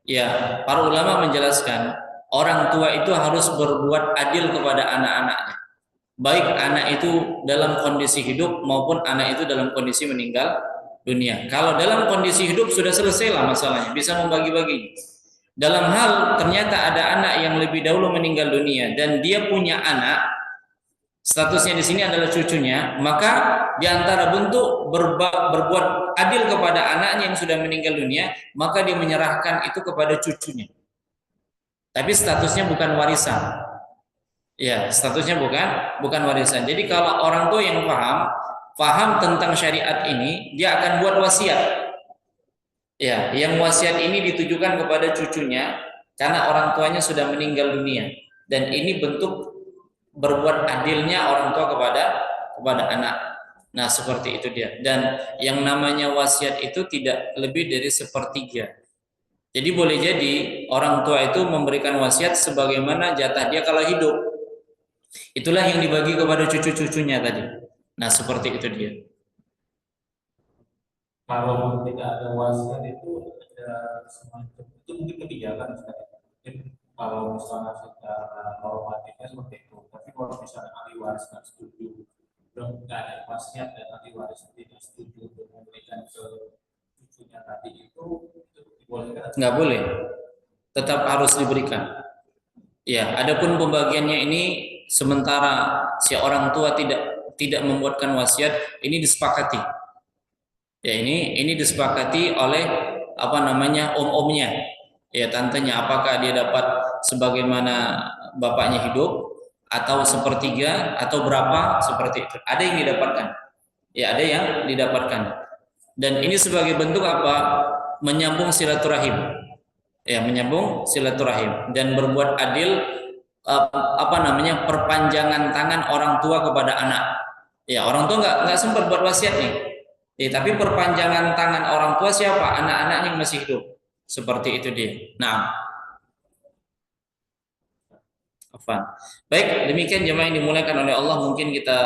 ya para ulama menjelaskan orang tua itu harus berbuat adil kepada anak-anaknya. Baik anak itu dalam kondisi hidup maupun anak itu dalam kondisi meninggal dunia. Kalau dalam kondisi hidup sudah selesai lah masalahnya, bisa membagi-bagi. Dalam hal ternyata ada anak yang lebih dahulu meninggal dunia dan dia punya anak, statusnya di sini adalah cucunya, maka di antara bentuk berbuat adil kepada anaknya yang sudah meninggal dunia, maka dia menyerahkan itu kepada cucunya. Tapi statusnya bukan warisan. Ya, statusnya bukan warisan. Jadi kalau orang tua yang paham tentang syariat ini, dia akan buat wasiat. Ya, yang wasiat ini ditujukan kepada cucunya karena orang tuanya sudah meninggal dunia, dan ini bentuk berbuat adilnya orang tua kepada anak. Nah, seperti itu dia. Dan yang namanya wasiat itu tidak lebih dari sepertiga. Jadi boleh jadi orang tua itu memberikan wasiat sebagaimana jatah dia kalau hidup. Itulah yang dibagi kepada cucu-cucunya tadi. Nah, seperti itu dia. Kalau tidak ada wasiat itu ada semacam itu mungkin kebijakan Ustaz. Mungkin kalau misalnya secara normatifnya seperti itu, tapi kalau misalnya ahli waris nggak setuju, belum nggak ada wasiat dan ahli waris tidak setuju untuk memberikan ke cucunya tadi itu dibolehkan? Nggak boleh. Tetap harus diberikan. Ya, adapun pembagiannya ini sementara si orang tua tidak membuatkan wasiat, ini disepakati. Ya, ini disepakati oleh apa namanya om-omnya, ya tantenya, apakah dia dapat sebagaimana bapaknya hidup atau sepertiga atau berapa seperti itu. Ada yang didapatkan, ya ada yang didapatkan. Dan ini sebagai bentuk apa? Menyambung silaturahim, ya menyambung silaturahim dan berbuat adil, apa namanya, perpanjangan tangan orang tua kepada anak. Ya orang tua nggak sempat buat wasiat nih. Tapi perpanjangan tangan orang tua siapa? Anak-anak yang masih hidup. Seperti itu dia. Nah, afan. Baik, demikian jemaah yang dimuliakan oleh Allah. Mungkin kita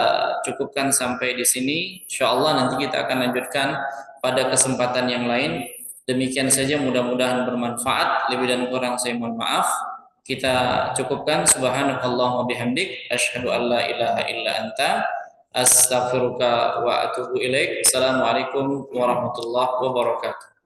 cukupkan sampai di sini. Insyaallah nanti kita akan lanjutkan pada kesempatan yang lain. Demikian saja, mudah-mudahan bermanfaat. Lebih dan kurang saya mohon maaf. Kita cukupkan. Subhanakallahumma bihamdik, asyhadu an la ilaha illa anta, astaghfiruka wa atubu ilaik. Assalamualaikum warahmatullahi wabarakatuh.